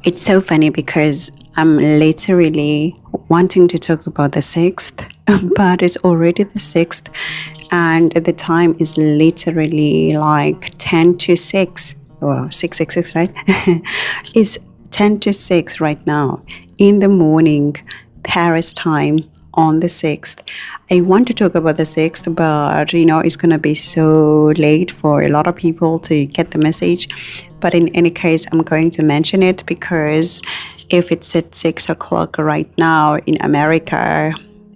It's so funny because I'm literally wanting to talk about the 6th, but it's already the 6th, and the time is literally like 10 to 6, or 666, right? It's 10 to 6 right now in the morning, Paris time on the 6th. I want to talk about the 6th, but it's going to be so late for a lot of people to get the message. But in any case, I'm going to mention it because if it's at 6 o'clock right now in America,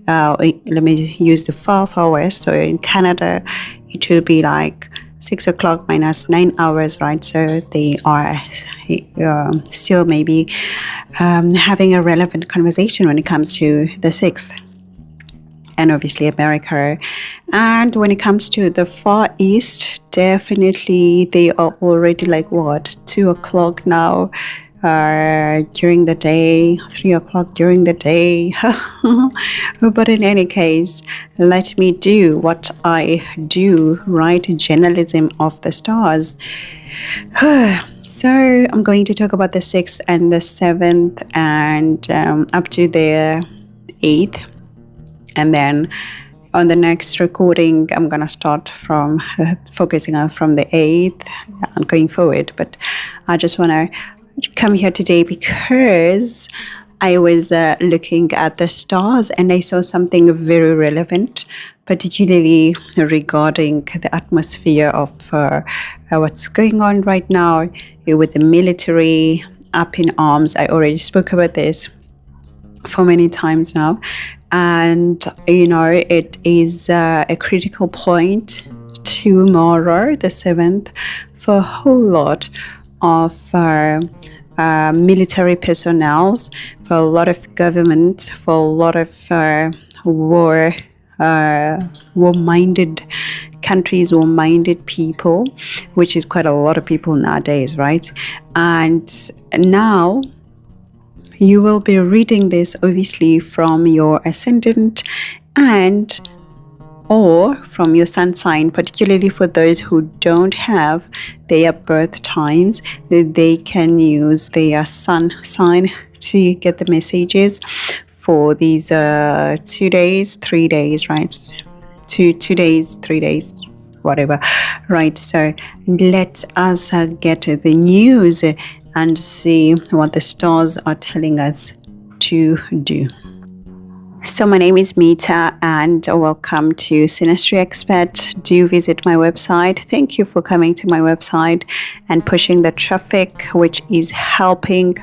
let me use the far west. So in Canada, it will be like 6 o'clock minus 9 hours, right? So they are still maybe having a relevant conversation when it comes to the 6th. And obviously America. And when it comes to the Far East, definitely they are already like 2 o'clock now during the day, 3 o'clock during the day. But in any case, let me do what I do, right? Journalism of the stars. So I'm going to talk about the 6th and the 7th and up to the 8th. And then on the next recording, I'm going to start from focusing on from the 8th and going forward. But I just want to come here today because I was looking at the stars and I saw something very relevant, particularly regarding the atmosphere of what's going on right now with the military up in arms. I already spoke about this for many times now. And, it is a critical point tomorrow, the 7th, for a whole lot of military personnel, for a lot of government, for a lot of war-minded countries, war-minded people, which is quite a lot of people nowadays, right? And now you will be reading this obviously from your ascendant and or from your sun sign, particularly for those who don't have their birth times. They can use their sun sign to get the messages for these 2 days, 3 days, right? 2 days, 3 days, whatever, right? So let us get the news and see what the stars are telling us to do. So my name is Mita and welcome to Synastry Expert. Do visit my website. Thank you for coming to my website and pushing the traffic, which is helping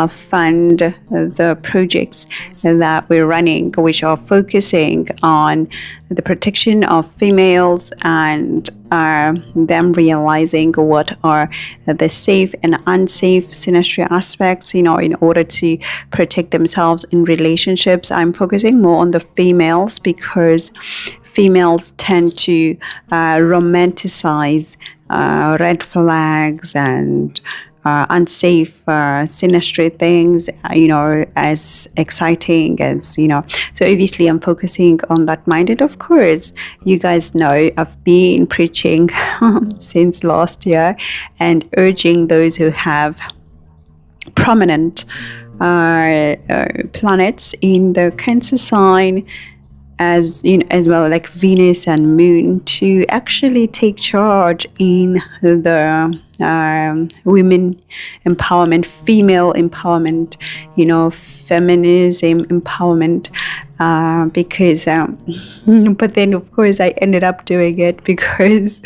fund the projects that we're running, which are focusing on the protection of females and them realizing what are the safe and unsafe synastry aspects, in order to protect themselves in relationships. I'm focusing more on the females because females tend to romanticize red flags and unsafe synastry things, as exciting as, so obviously I'm focusing on that mind. And of course, you guys know I've been preaching since last year and urging those who have prominent planets in the Cancer sign, as well, like Venus and Moon, to actually take charge in the women empowerment, female empowerment, feminism empowerment, because but then of course I ended up doing it because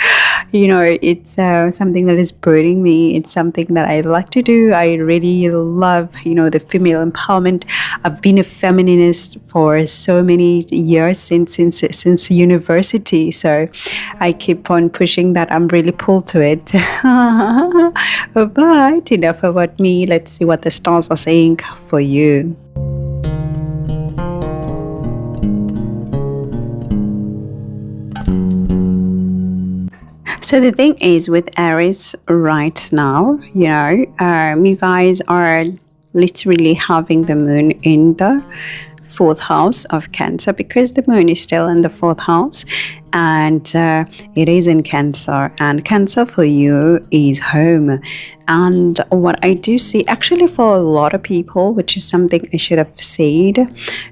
it's something that is burning me. It's something that I like to do. I really love the female empowerment. I've been a feminist for so many years since university, so I keep on pushing that. I'm really pulled to it. But enough about me. Let's see what the stars are saying for you. So the thing is with Aries right now, you guys are literally having the moon in the 4th house of Cancer, because the moon is still in the 4th house and it is in Cancer, and Cancer for you is home. And what I do see, actually, for a lot of people, which is something I should have said,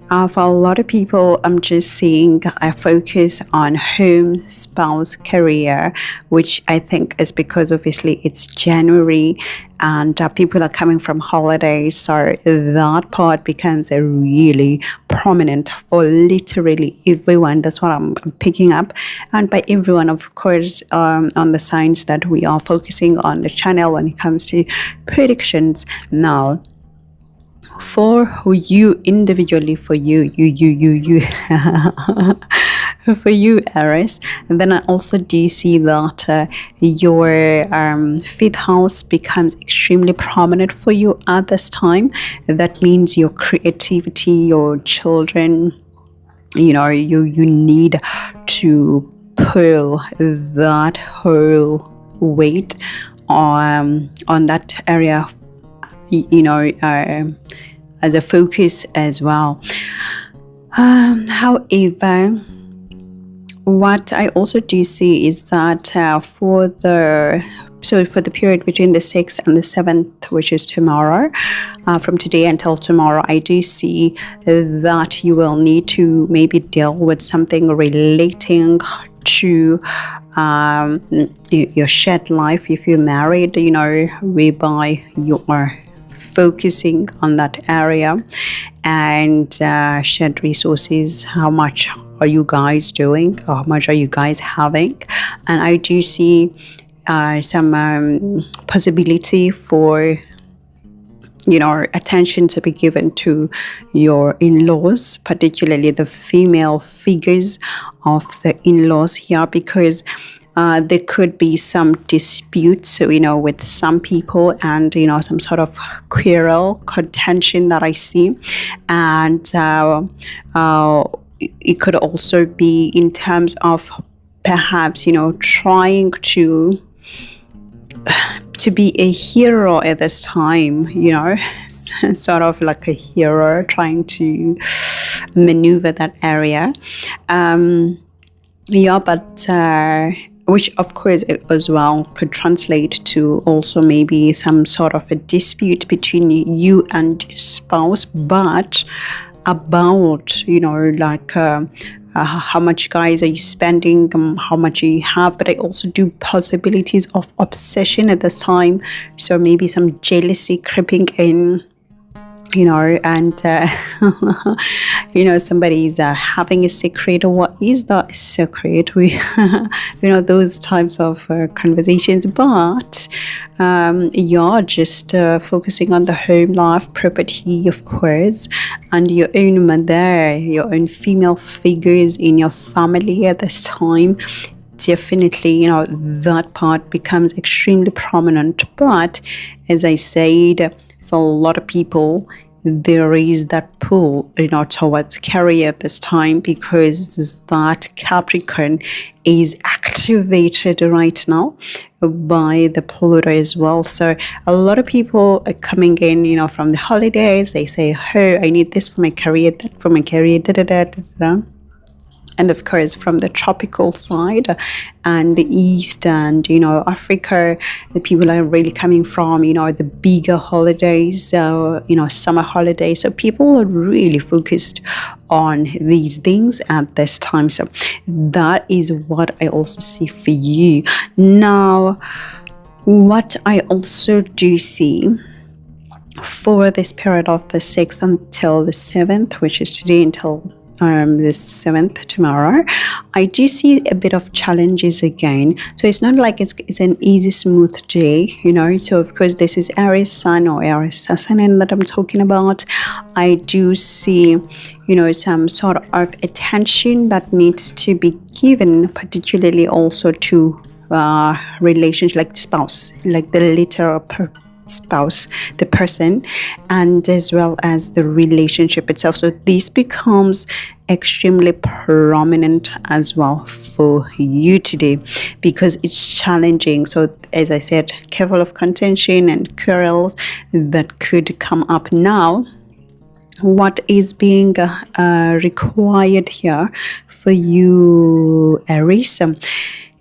for a lot of people, I'm just seeing a focus on home, spouse, career, which I think is because obviously it's January and people are coming from holidays, so that part becomes a really prominent for literally everyone. That's what I'm picking up, and by everyone, of course, on the signs that we are focusing on the channel when it comes to predictions. Now, for you individually, for you for you, Aries. And then I also do see that your fifth house becomes extremely prominent for you at this time. That means your creativity, your children, you know, you need to pull that whole weight on that area, you know, as a focus as well. However, what I also do see is that for the period between the 6th and the 7th, which is tomorrow, from today until tomorrow, I do see that you will need to maybe deal with something relating to your shared life if you're married, you know, whereby you are focusing on that area and shared resources. How much are you guys doing? How much are you guys having? And I do see some possibility for, you know, attention to be given to your in-laws, particularly the female figures of the in-laws here, because there could be some disputes, you know, with some people, and, you know, some sort of quarrel, contention that I see. And it could also be in terms of perhaps, you know, trying to be a hero at this time, you know, sort of like a hero trying to maneuver that area. Yeah, but which of course as well could translate to also maybe some sort of a dispute between you and your spouse, but about, you know, like how much guys are you spending, how much you have. But I also do possibilities of obsession at this time, so maybe some jealousy creeping in, you know, and you know, somebody's having a secret, or what is that secret? We you know, those types of conversations. But you're just focusing on the home life, property, of course, and your own mother, your own female figures in your family at this time. Definitely, you know, that part becomes extremely prominent. But as I said, for a lot of people, there is that pull, you know, towards career at this time, because that Capricorn is activated right now by the Pluto as well. So a lot of people are coming in, you know, from the holidays. They say, oh, I need this for my career, that for my career, da da da da da. And of course, from the tropical side and the east and, you know, Africa, the people are really coming from, you know, the bigger holidays, you know, summer holidays. So people are really focused on these things at this time. So that is what I also see for you. Now, what I also do see for this period of the 6th until the 7th, which is today until the 7th tomorrow, I do see a bit of challenges again. So it's not like it's an easy smooth day, you know. So of course this is Aries Sun or Aries Ascendant that I'm talking about. I do see, you know, some sort of attention that needs to be given, particularly also to relationship, like spouse, like the literal spouse, the person, and as well as the relationship itself. So this becomes extremely prominent as well for you today, because it's challenging. So as I said, careful of contention and quarrels that could come up. Now, what is being required here for you, Aries,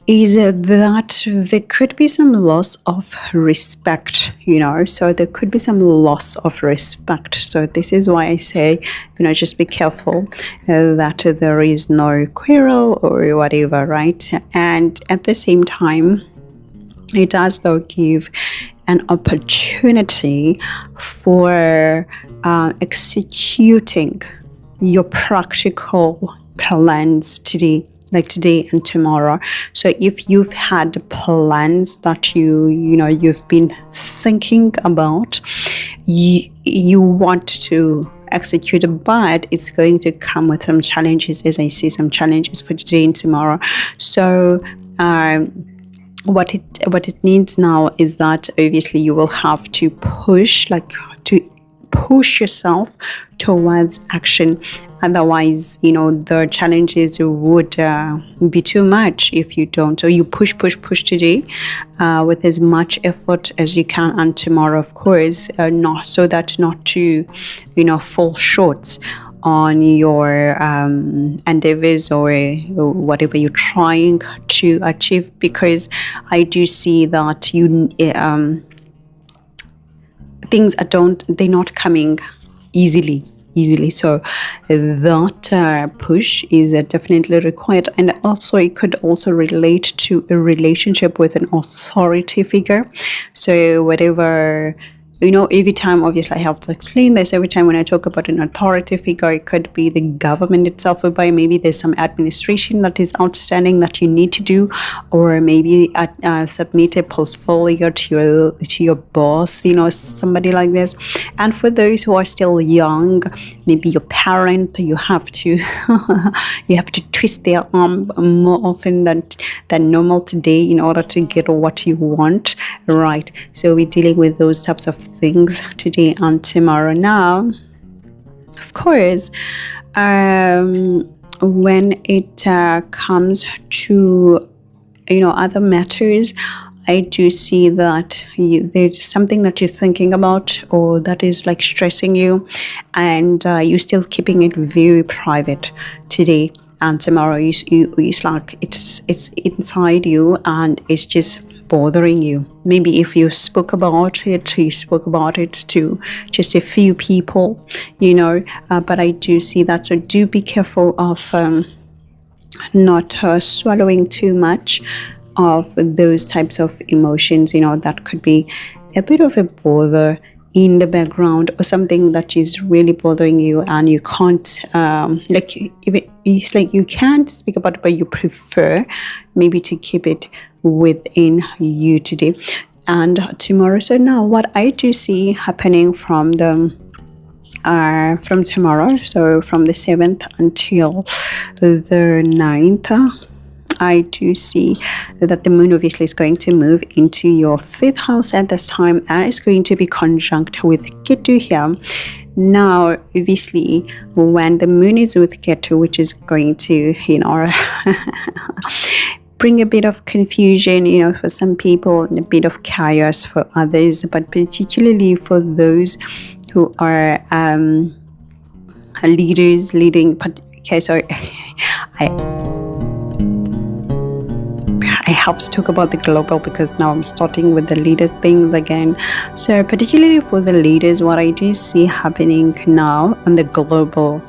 is that there could be some loss of respect, so there could be some loss of respect. So this is why I say, just be careful that there is no quarrel or whatever, right? And at the same time, it does though give an opportunity for executing your practical plans today, like today and tomorrow. So if you've had plans that you've been thinking about, you want to execute, but it's going to come with some challenges, as I see some challenges for today and tomorrow. So what it needs now is that obviously you will have to push yourself towards action. Otherwise, the challenges would be too much if you don't. So you push today with as much effort as you can, and tomorrow, of course, not to fall short on your endeavors or whatever you're trying to achieve, because I do see that things they're not coming easily. So that push is definitely required. And also it could also relate to a relationship with an authority figure. So whatever, every time, obviously I have to explain this, every time when I talk about an authority figure, it could be the government itself, whereby maybe there's some administration that is outstanding that you need to do, or maybe submit a portfolio to your boss, somebody like this. And for those who are still young, maybe your parent, you have to twist their arm more often than normal today in order to get what you want, right? So we're dealing with those types of things today and tomorrow. Now, of course, when it comes to other matters, I do see that there's something that you're thinking about, or that is like stressing you, and you're still keeping it very private today and tomorrow. It's like it's inside you and it's just bothering you. Maybe if you spoke about it to just a few people, but I do see that. So do be careful of not swallowing too much of those types of emotions. That could be a bit of a bother in the background, or something that is really bothering you, and you can't it's like you can't speak about it, but you prefer maybe to keep it within you today and tomorrow. So now what I do see happening from tomorrow, so from the 7th until the 9th, I do see that the moon obviously is going to move into your 5th house at this time, and it's going to be conjunct with Ketu here. Now, obviously, when the moon is with Ketu, which is going to, bring a bit of confusion, for some people, and a bit of chaos for others, but particularly for those who are leaders leading. Okay, sorry, I have to talk about the global, because now I'm starting with the leaders things again. So particularly for the leaders, what I do see happening now on the global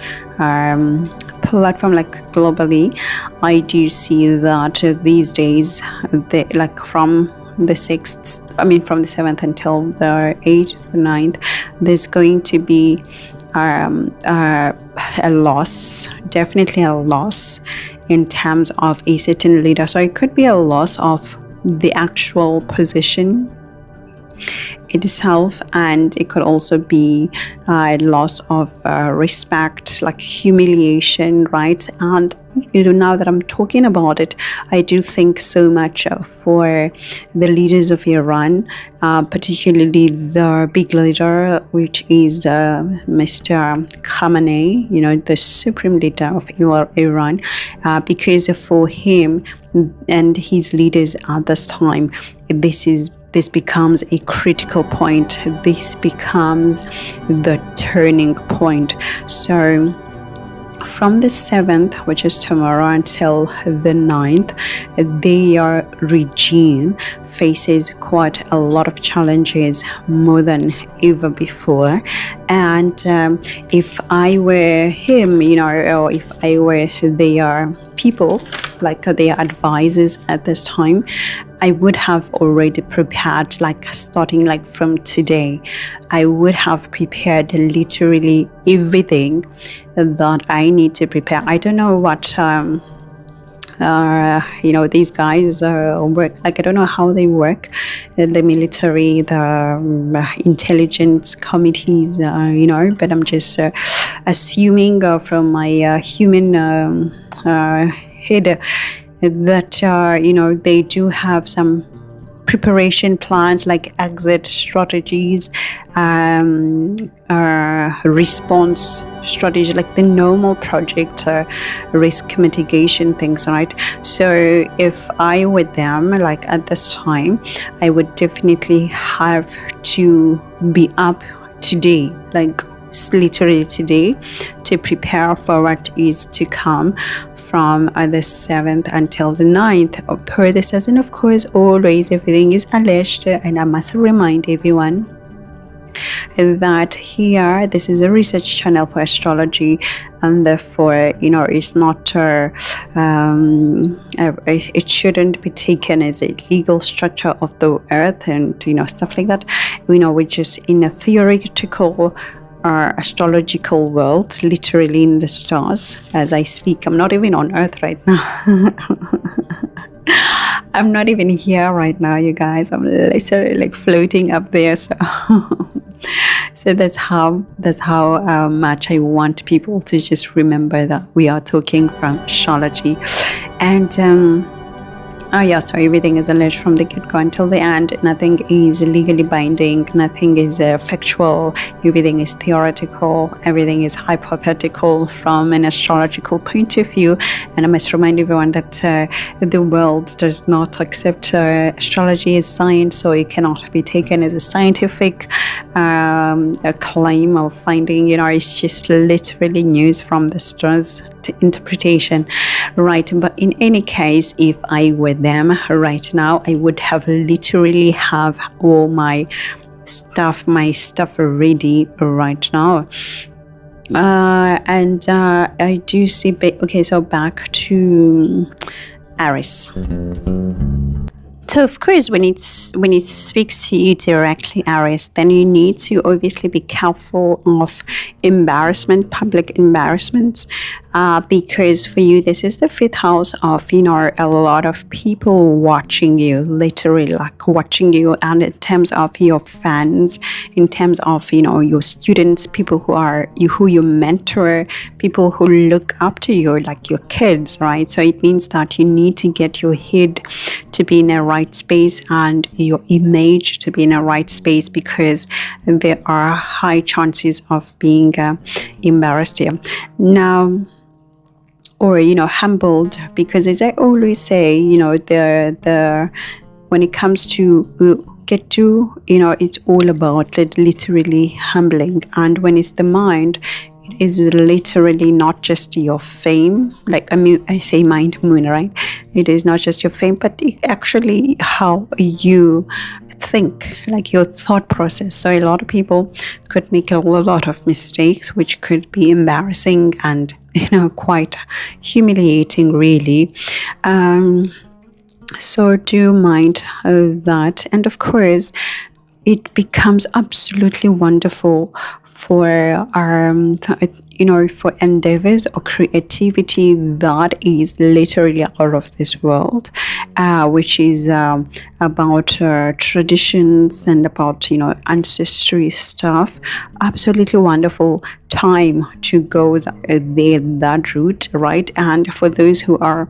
platform, like globally, I do see that these days, from the 7th until the 8th, the 9th, there's going to be a loss, definitely a loss in terms of a certain leader. So it could be a loss of the actual position itself, and it could also be a loss of respect, like humiliation, right? And now that I'm talking about it, I do think so much for the leaders of Iran, particularly the big leader, which is Mr. Khamenei, the supreme leader of Iran, because for him and his leaders at this time, this becomes a critical point. This becomes the turning point. So from the 7th, which is tomorrow, until the 9th, their regime faces quite a lot of challenges, more than ever before. And if I were him, or if I were their people, like their advisors at this time, I would have already prepared, like starting like from today, I would have prepared literally everything that I need to prepare. I don't know what these guys work, like I don't know how they work, the military, the intelligence committees, but I'm just assuming from my human head that they do have some preparation plans, like exit strategies, response strategy, like the normal project risk mitigation things, right? So if I were them, like at this time, I would definitely have to be up today, like literally today, to prepare for what is to come from the 7th until the 9th per the season. Of course, always everything is alleged, and I must remind everyone that here this is a research channel for astrology, and therefore it's not it shouldn't be taken as a legal structure of the earth and stuff like that. We're just in a theoretical astrological world, literally in the stars as I speak. I'm not even on earth right now. I'm not even here right now, you guys. I'm literally like floating up there. So that's how much I want people to just remember that we are talking from astrology. And so everything is alleged from the get-go until the end. Nothing is legally binding, nothing is factual, everything is theoretical, everything is hypothetical from an astrological point of view. And I must remind everyone that the world does not accept astrology as science, so it cannot be taken as a scientific a claim of finding. It's just literally news from the stars interpretation, right? But in any case, if I were them right now, I would have literally have all my stuff ready right now. And I do see okay, so back to Aries. So of course, when it speaks to you directly, Aries, then you need to obviously be careful of embarrassment, public embarrassments, because for you, this is the 5th house of, a lot of people watching you, literally like watching you, and in terms of your fans, in terms of, your students, people who you mentor, people who look up to you, like your kids, right? So it means that you need to get your head to be in a right space and your image to be in a right space, because there are high chances of being embarrassed here. Now, or humbled, because as I always say, the when it comes to Ketu, it's all about literally humbling. And when it's the mind, it is literally not just your fame, like I say mind moon, right? It is not just your fame, but actually how you think, like your thought process. So a lot of people could make a lot of mistakes, which could be embarrassing and quite humiliating, really. So do mind that. And of course, it becomes absolutely wonderful for for endeavors or creativity that is literally out of this world, which is about traditions and about ancestry stuff. Absolutely wonderful time to go that route, right? And for those who are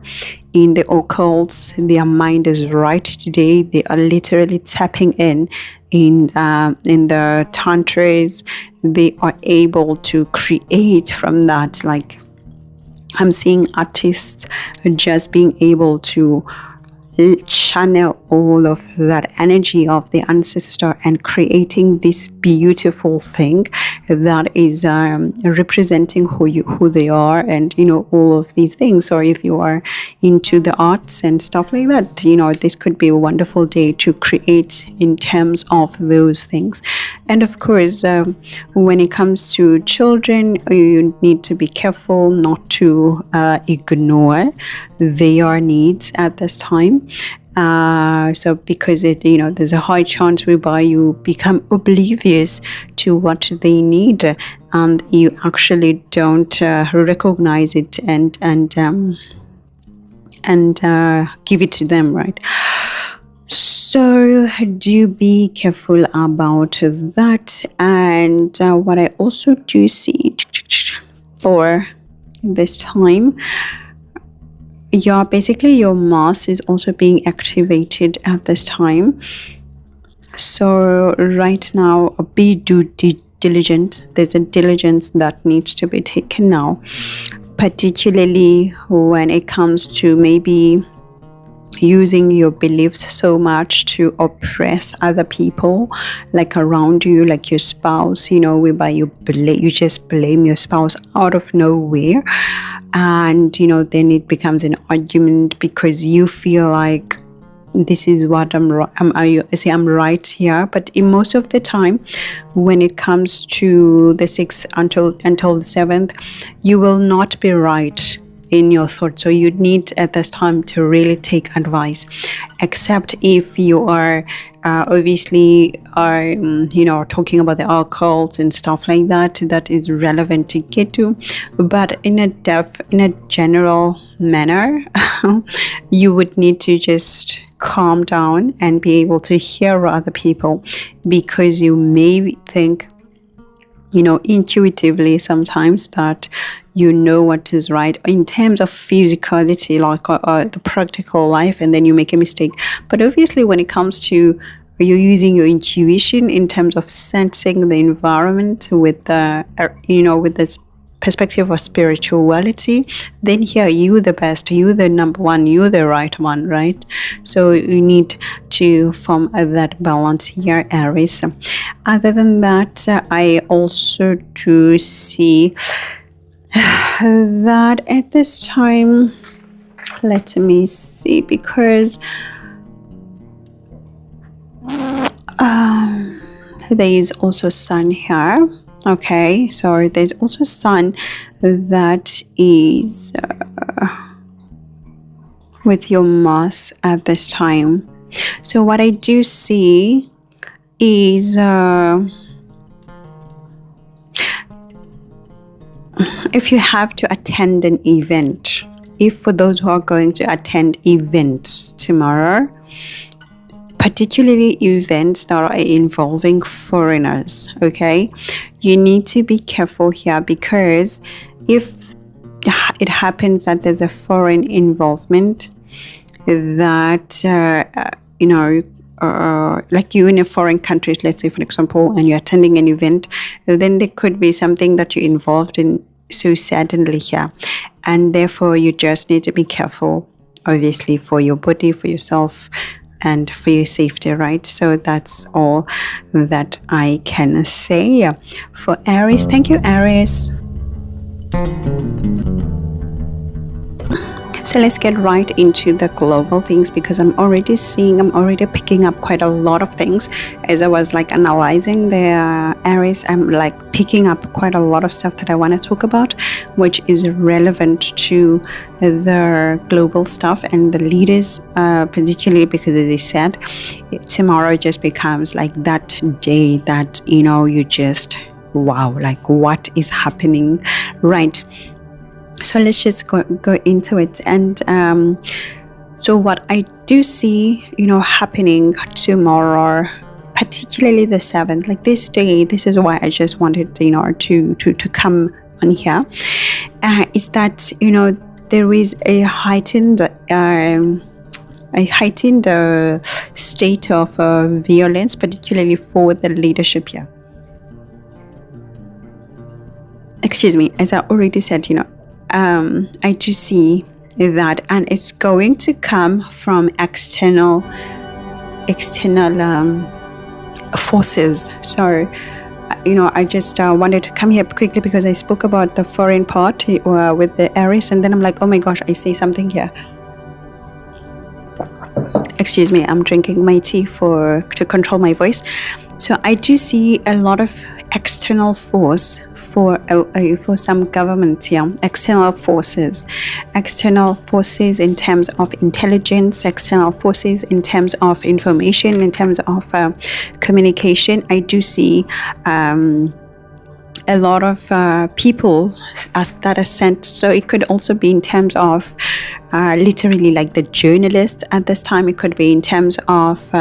in the occults, their mind is right today. They are literally tapping in the tantras. They are able to create from that. Like I'm seeing artists just being able to channel all of that energy of the ancestor and creating this beautiful thing that is representing who they are, and all of these things. Or if you are into the arts and stuff like that, this could be a wonderful day to create in terms of those things. And of course, when it comes to children, you need to be careful not to ignore their needs at this time. So because there's a high chance whereby you become oblivious to what they need, and you actually don't recognize it and give it to them, right? So do be careful about that. And what I also do see for this time, basically your Mars is also being activated at this time. So right now, be diligent. There's a diligence that needs to be taken now, particularly when it comes to maybe using your beliefs so much to oppress other people, like around you, like your spouse, whereby you just blame your spouse out of nowhere, and then it becomes an argument because you feel like this is what I'm right here. But in most of the time, when it comes to the 6th until the 7th, you will not be right in your thoughts. So you need at this time to really take advice, except if you are obviously talking about the occult and stuff like that is relevant to Ketu. But in a general manner, you would need to just calm down and be able to hear other people, because you may think intuitively sometimes that what is right in terms of physicality, like the practical life, and then you make a mistake. But obviously when it comes to you using your intuition in terms of sensing the environment with the with this perspective of spirituality, then here you the best, you the number one, you the right one, right? So you need to form that balance here, Aries. Other than that, I also do see that at this time, let me see, because there is also sun here. Okay, so there's also sun that is with your Mars at this time. So what I do see is if you have to attend an event, if for those who are going to attend events tomorrow, particularly events that are involving foreigners, okay, you need to be careful here, because if it happens that there's a foreign involvement, that like you in a foreign country, let's say for example, and you're attending an event, then there could be something that you're involved in so suddenly here, and therefore you just need to be careful, obviously, for your body, for yourself, and for your safety, right? So that's all that I can say for Aries. Thank you, Aries. So let's get right into the global things, because I'm already picking up quite a lot of things as I was like analyzing the Aries. I'm like picking up quite a lot of stuff that I want to talk about, which is relevant to the global stuff and the leaders, particularly because, as I said, tomorrow just becomes like that day that you just wow, like what is happening, right? So let's just go into it. And so what I do see happening tomorrow, particularly the 7th, like this day, this is why I just wanted to come on here, is that there is a heightened state of violence, particularly for the leadership here. Excuse me, as I already said, I do see that, and it's going to come from external forces. So I just wanted to come here quickly because I spoke about the foreign part with the Aries, and then I'm like, oh my gosh, I see something here. Excuse me, I'm drinking my tea to control my voice. So I do see a lot of external force for some government here. External forces in terms of intelligence, external forces in terms of information, in terms of communication. I do see a lot of people that are sent. So it could also be in terms of literally like the journalists at this time. It could be in terms of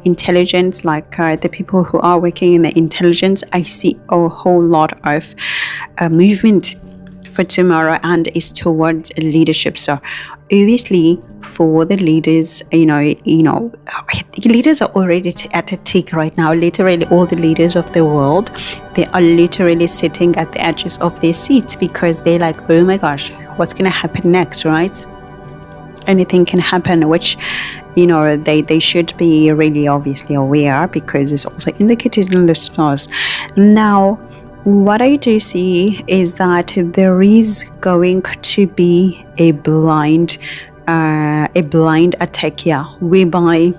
intelligence, like the people who are working in the intelligence. I see a whole lot of movement for tomorrow, and is towards leadership. So obviously for the leaders, leaders are already at a tick right now. Literally all the leaders of the world, they are literally sitting at the edges of their seats because they're like, oh my gosh, what's going to happen next, right? Anything can happen, which they should be really obviously aware, because it's also indicated in the stars. Now what I do see is that there is going to be a blind attack here, whereby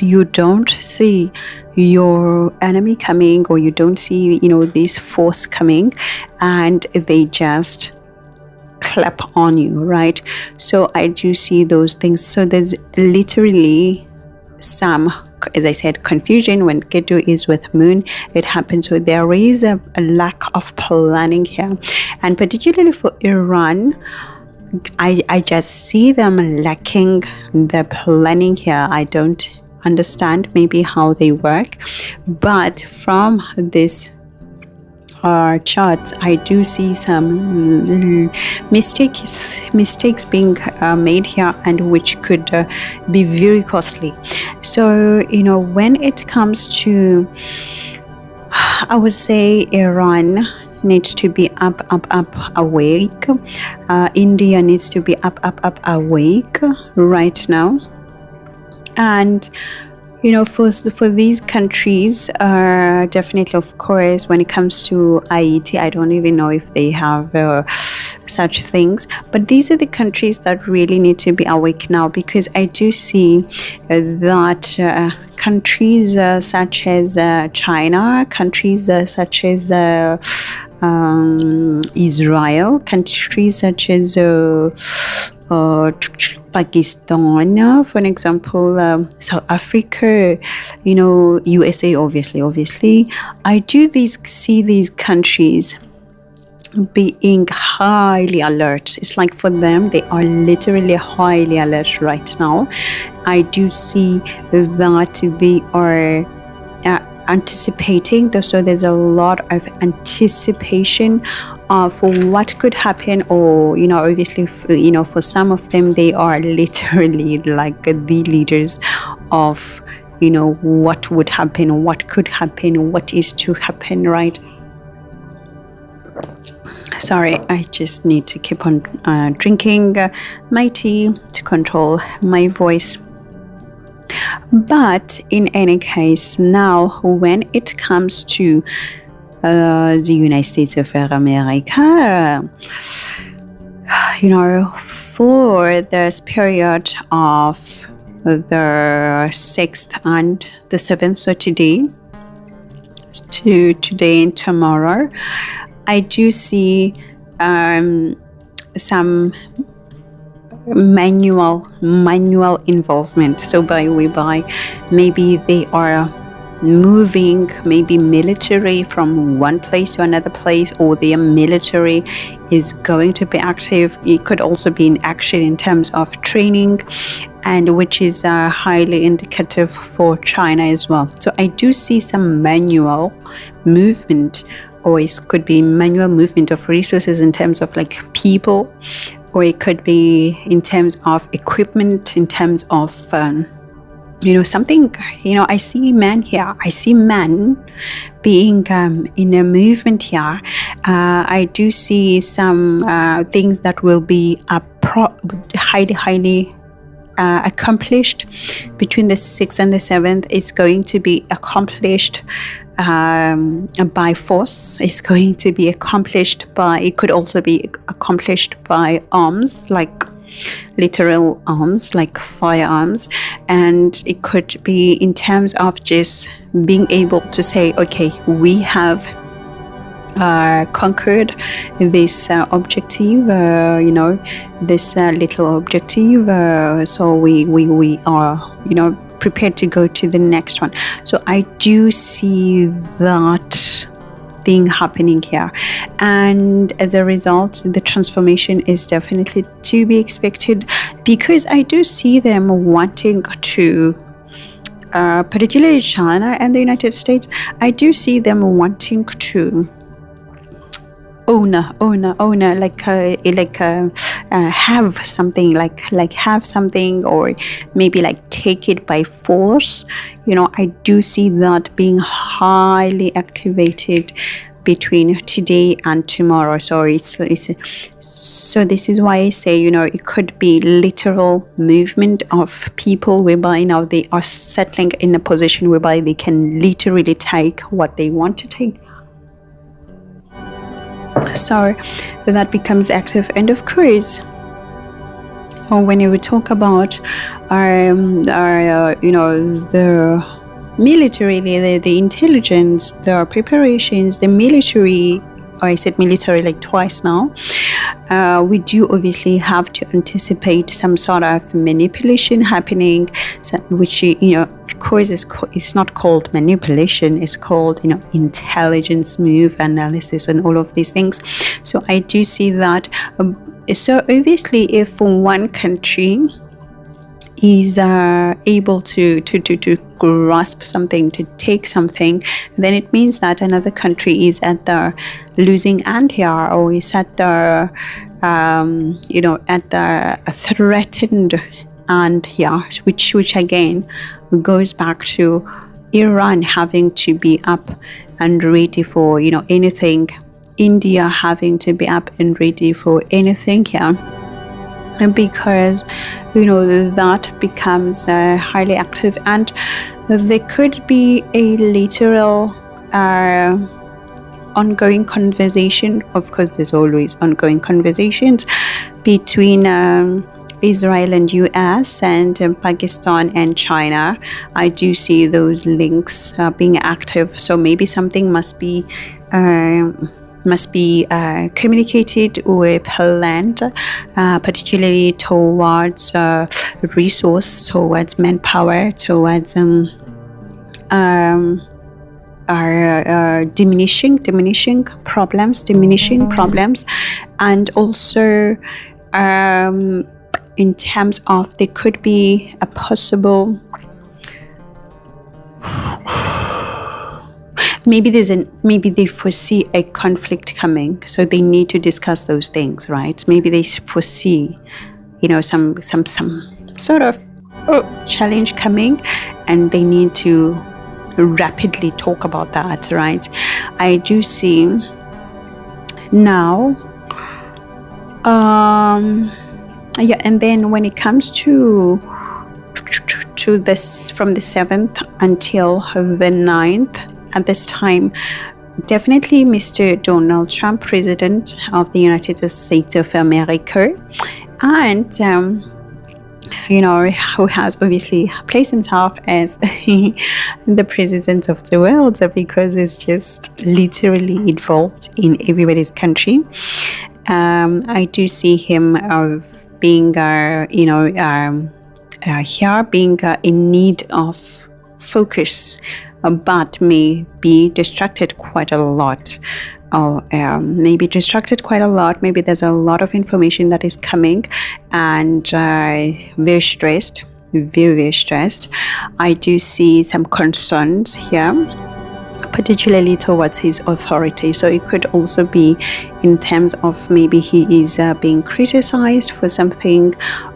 you don't see your enemy coming, or you don't see this force coming, and they just clap on you, right? So I do see those things. So there's literally some, as I said, confusion when Ketu is with moon. It happens. So there is a lack of planning here, and particularly for Iran, I just see them lacking the planning here. I don't understand maybe how they work, but from this charts, I do see some mistakes being made here, and which could be very costly. So when it comes to, I would say Iran needs to be up awake. India needs to be up awake right now. And for these countries, definitely, of course, when it comes to IT, I don't even know if they have such things, but these are the countries that really need to be awake now, because I do see that countries such as China, countries such as Israel, countries such as Pakistan, for example, South Africa, USA, obviously. I do see these countries being highly alert. It's like for them, they are literally highly alert right now. I do see that they are anticipating, so there's a lot of anticipation for what could happen, or obviously for some of them, they are literally like the leaders of what would happen, what could happen, what is to happen, right? Sorry, I just need to keep on drinking my tea to control my voice. But in any case, now when it comes to the United States of America, for this period of the 6th and the 7th, so today and tomorrow, I do see some manual involvement. So whereby maybe they are moving, maybe military from one place to another place, or their military is going to be active. It could also be in action in terms of training, and which is highly indicative for China as well. So I do see some manual movement, or it could be manual movement of resources in terms of like people, or it could be in terms of equipment, in terms of something, I see man here. I see man being in a movement here. I do see some things that will be highly accomplished between the 6th and the 7th. It's going to be accomplished by force. It's going to be accomplished by, it could also be accomplished by arms, like literal arms, like firearms. And it could be in terms of just being able to say, okay, we have conquered this objective, this little objective, so we are, prepared to go to the next one. So I do see that thing happening here, and as a result, the transformation is definitely to be expected, because I do see them wanting to, particularly China and the United States, I do see them wanting to own, have something, like have something, or maybe like take it by force. I do see that being highly activated between today and tomorrow. So so this is why I say, it could be literal movement of people whereby now they are settling in a position whereby they can literally take what they want to take. So that becomes active. And of course, when you talk about the military, the intelligence, the preparations, the military, I said military like twice now, we do obviously have to anticipate some sort of manipulation happening, which, of course, it's not called manipulation, it's called, intelligence, move, analysis, and all of these things. So I do see that. So obviously, if one country is able to grasp something, to take something, then it means that another country is at the losing end here, or is at the at the threatened end here, which again goes back to Iran having to be up and ready for anything, India having to be up and ready for anything here. Because that becomes highly active, and there could be a literal ongoing conversation. Of course, there's always ongoing conversations between Israel and US, and Pakistan and China. I do see those links being active. So maybe something must be communicated or planned, particularly towards resource, towards manpower, towards diminishing problems, and also in terms of there could be a possible, maybe they foresee a conflict coming, so they need to discuss those things, right? Maybe they foresee, some sort of challenge coming, and they need to rapidly talk about that, right? I do see now. And then when it comes to this, from the 7th until the 9th, at this time, definitely Mr. Donald Trump, President of the United States of America, and who has obviously placed himself as the president of the world, because it's just literally involved in everybody's country. I do see him being here, being in need of focus, but may be distracted quite a lot. Maybe there's a lot of information that is coming, and very stressed. I do see some concerns here, particularly towards his authority. So it could also be in terms of maybe he is being criticized for something,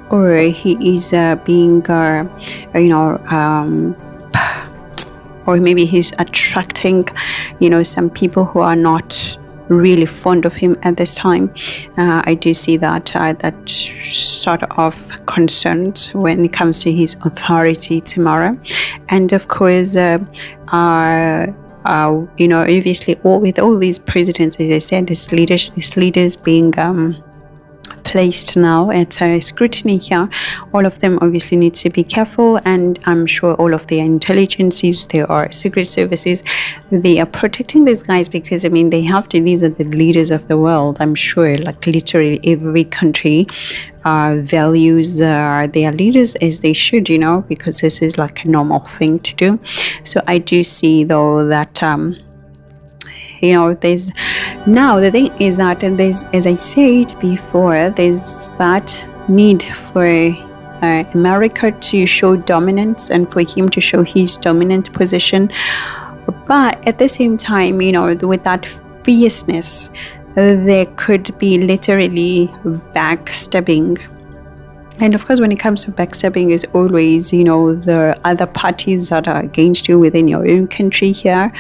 or he is being or maybe he's attracting some people who are not really fond of him at this time. I do see that that sort of concerns when it comes to his authority tomorrow. And of course obviously with all these presidents, as I said, these leaders being placed now at scrutiny here, all of them obviously need to be careful, and I'm sure all of their intelligences, their secret services, they are protecting these guys, because they have to. These are the leaders of the world. I'm sure like literally every country values their leaders as they should, because this is like a normal thing to do. So I do see though that there's now the thing is that there's, as I said before, there's that need for America to show dominance and for him to show his dominant position, but at the same time, with that fierceness, there could be literally backstabbing. And of course, when it comes to backstabbing, is always, the other parties that are against you within your own country here.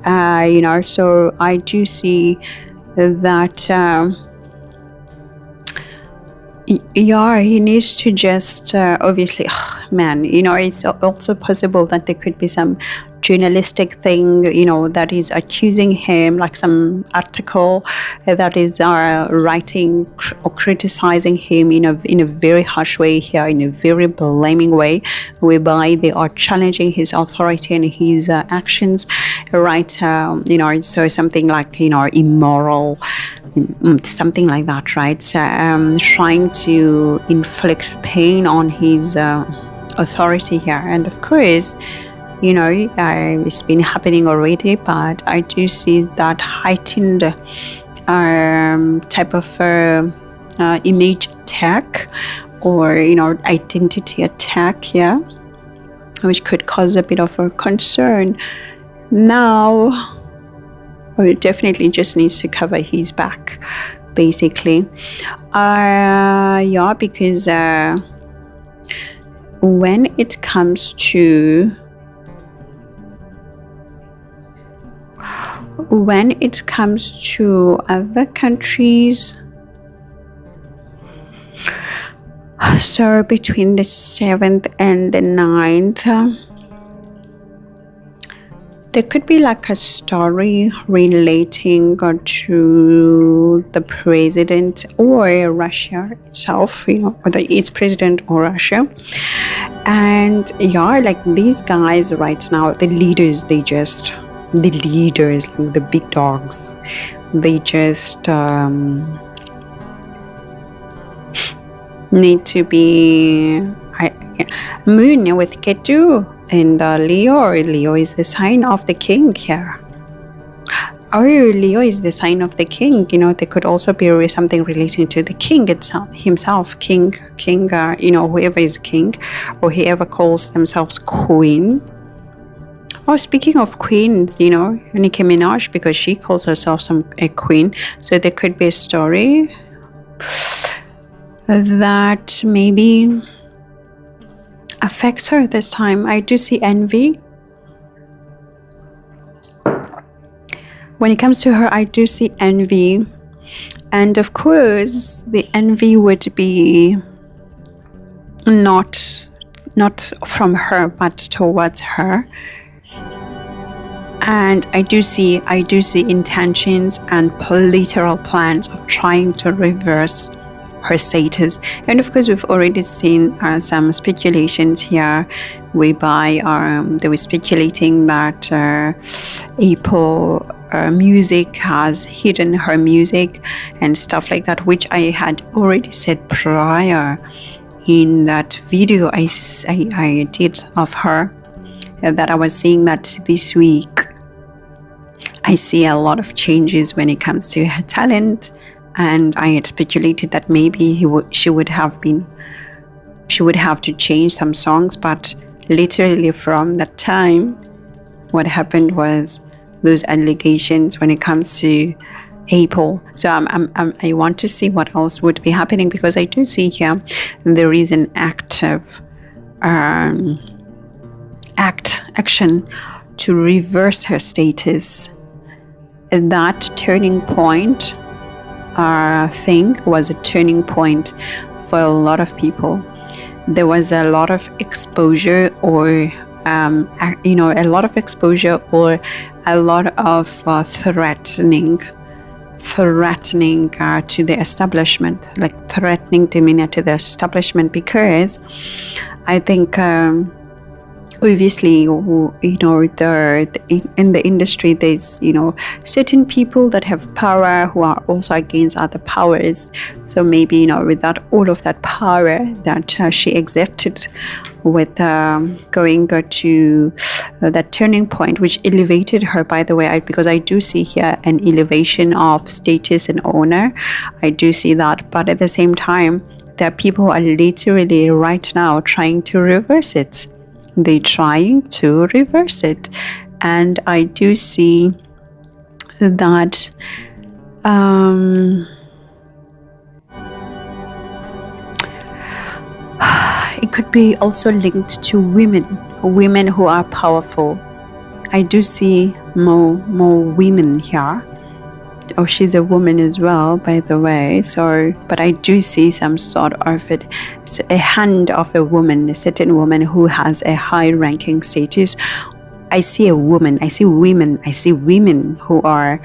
So I do see that, he needs to just, obviously, it's also possible that there could be some journalistic thing, that is accusing him, like some article that is writing or criticizing him in a very harsh way here, in a very blaming way, whereby they are challenging his authority and his actions, right? So something like, immoral, something like that, right? So, trying to inflict pain on his authority here. And of course, it's been happening already, but I do see that heightened type of image attack, or identity attack here, which could cause a bit of a concern. Now, it definitely just needs to cover his back, basically. Because when it comes to other countries, so between the 7th and the 9th, there could be like a story relating to the president or Russia itself, whether it's president or Russia. And like these guys right now, the leaders, like the big dogs, they just need to be Moon with Ketu and Leo. Leo is the sign of the king here. Leo is the sign of the king. There could also be something relating to the king himself, king, whoever is king, or whoever calls themselves queen. Speaking of queens, Nicki Minaj, because she calls herself a queen. So there could be a story that maybe affects her this time. I do see envy. When it comes to her, I do see envy. And of course, the envy would be not from her, but towards her. And I do see intentions and literal plans of trying to reverse her status. And of course, we've already seen some speculations here, whereby they were speculating that Apple Music has hidden her music and stuff like that, which I had already said prior in that video I did of her, that I was saying that this week I see a lot of changes when it comes to her talent, and I had speculated that maybe she would have to change some songs. But literally from that time, what happened was those allegations when it comes to April. So I want to see what else would be happening, because I do see here there is an active action to reverse her status. That turning point thing was a turning point for a lot of people. There was a lot of exposure, or a lot of exposure, or a lot of threatening to the establishment, like threatening demeanor to the establishment, because I think obviously, in the industry, there's certain people that have power who are also against other powers. So maybe without all of that power that she exerted with going to that turning point, which elevated her, by the way, because I do see here an elevation of status and honor. I do see that, but at the same time, there are people who are literally right now trying to reverse it. They're trying to reverse it. And I do see that it could be also linked to women who are powerful. I do see more women here. Oh, she's a woman as well, by the way. So, but I do see some sort of it. It's a hand of a woman, a certain woman who has a high-ranking status. I see a woman. I see women. I see women who are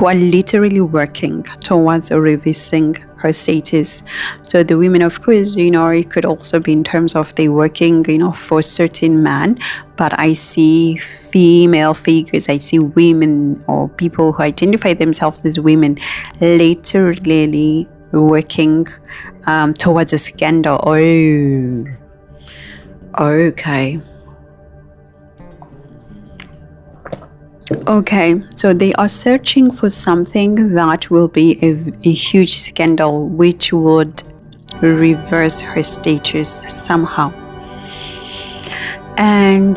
literally working towards reversing her status. So the women, of course, it could also be in terms of they working, for a certain man. But I see female figures. I see women or people who identify themselves as women literally working towards a scandal. Oh, okay. Okay, so they are searching for something that will be a huge scandal, which would reverse her status somehow. And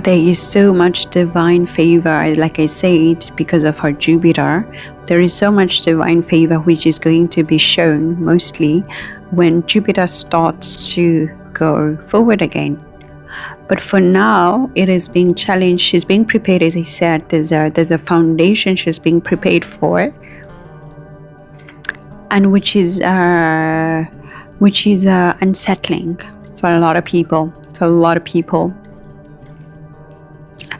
there is so much divine favor, like I said, because of her Jupiter. There is so much divine favor which is going to be shown mostly when Jupiter starts to go forward again. But for now, it is being challenged. She's being prepared, as I said. There's a foundation she's being prepared for, and which is unsettling for a lot of people.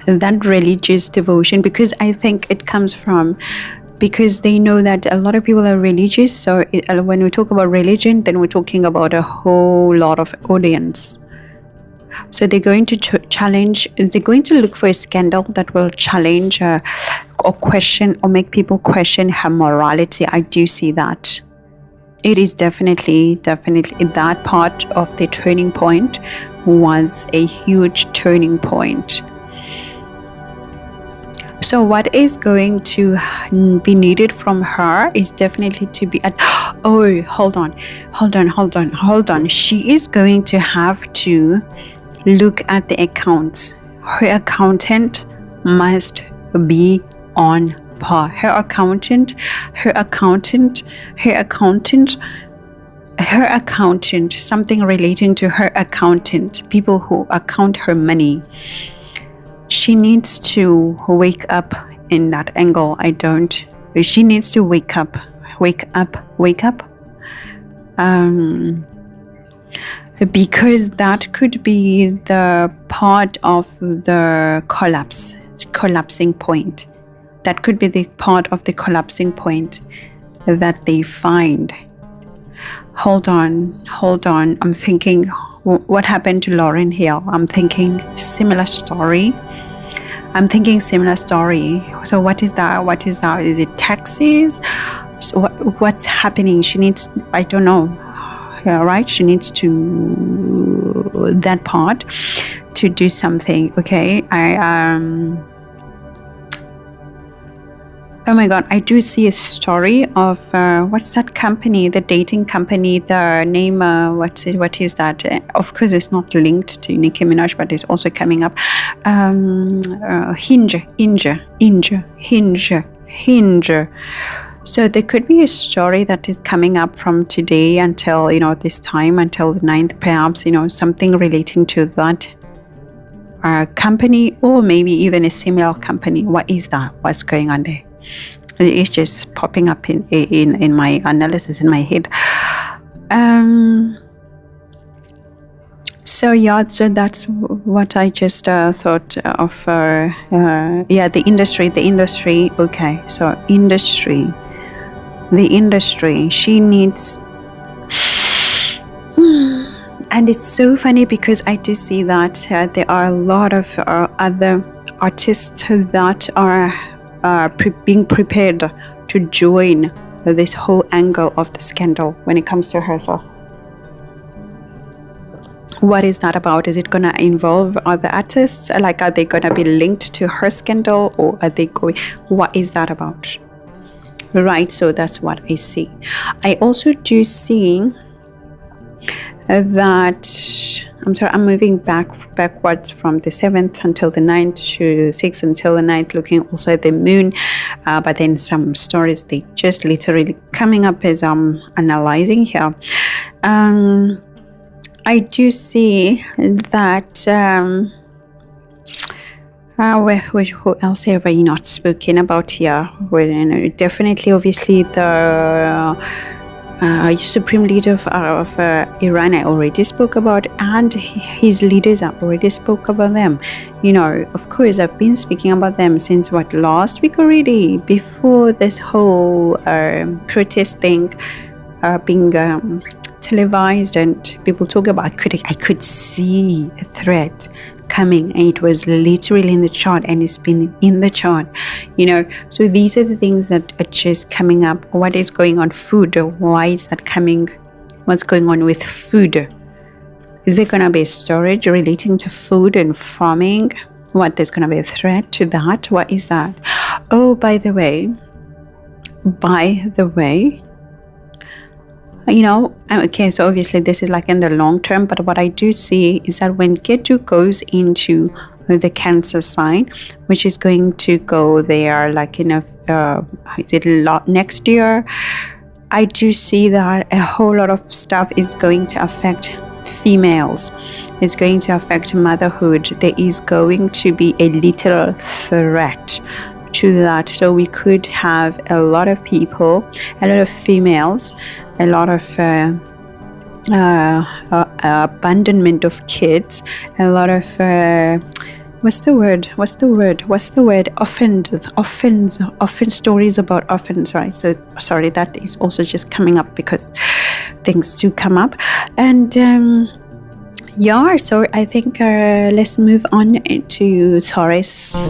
That religious devotion, because I think it comes from, because they know that a lot of people are religious. So when we talk about religion, then we're talking about a whole lot of audience. So they're going to challenge, they're going to look for a scandal that will challenge or question or make people question her morality. I do see that. It is definitely that part of the turning point was a huge turning point. So what is going to be needed from her is definitely to be oh, hold on. She is going to have to look at the accounts. Her accountant must be on par. Her accountant, something relating to her accountant, people who account her money. She needs to wake up in that angle. She needs to wake up. Because that could be the part of the collapsing point. That could be the part of the collapsing point that they find. Hold on. I'm thinking, what happened to Lauryn Hill? I'm thinking similar story. So what is that? Is it taxes? So what's happening? She needs, I don't know. Right? She needs to that part to do something. Okay. Oh my God, I do see a story of what's that company, the dating company, the name, what is that? Of course, it's not linked to Nicki Minaj, but it's also coming up. Hinge. So there could be a story that is coming up from today until, this time, until the 9th, perhaps, something relating to that company, or maybe even a similar company. What is that? What's going on there? It's just popping up in my analysis in my head. So that's what I just thought of. The industry. Okay, so the industry. She needs. And it's so funny because I do see that there are a lot of other artists that are being prepared to join this whole angle of the scandal when it comes to herself. What is that about? Is it going to involve other artists? Like, are they going to be linked to her scandal, or are they going? What is that about? Right, so that's what I see. I also do see that I'm moving backwards from the 7th until the 9th to the 6th until the 9th, looking also at the moon, but then some stories, they just literally coming up as I'm analyzing here. I do see that who else have I not spoken about here? Well, definitely, obviously, the Supreme Leader of Iran, I already spoke about, and his leaders, I already spoke about them. Of course, I've been speaking about them since last week already, before this whole protest thing being televised and people talk about. I could see a threat coming, and it was literally in the chart, and it's been in the chart, so these are the things that are just coming up. What is going on? Food. Why is that coming? What's going on with food? Is there going to be a storage relating to food and farming? There's going to be a threat to that? What is that? Oh, by the way, okay, so obviously this is like in the long term, but what I do see is that when Ketu goes into the Cancer sign, which is going to go there like in next year, I do see that a whole lot of stuff is going to affect females. It's going to affect motherhood. There is going to be a literal threat to that. So we could have a lot of people, a lot of females, a lot of abandonment of kids, a lot of what's the word? Often stories about orphans, right? So sorry, that is also just coming up because things do come up. And so I think let's move on to Taurus.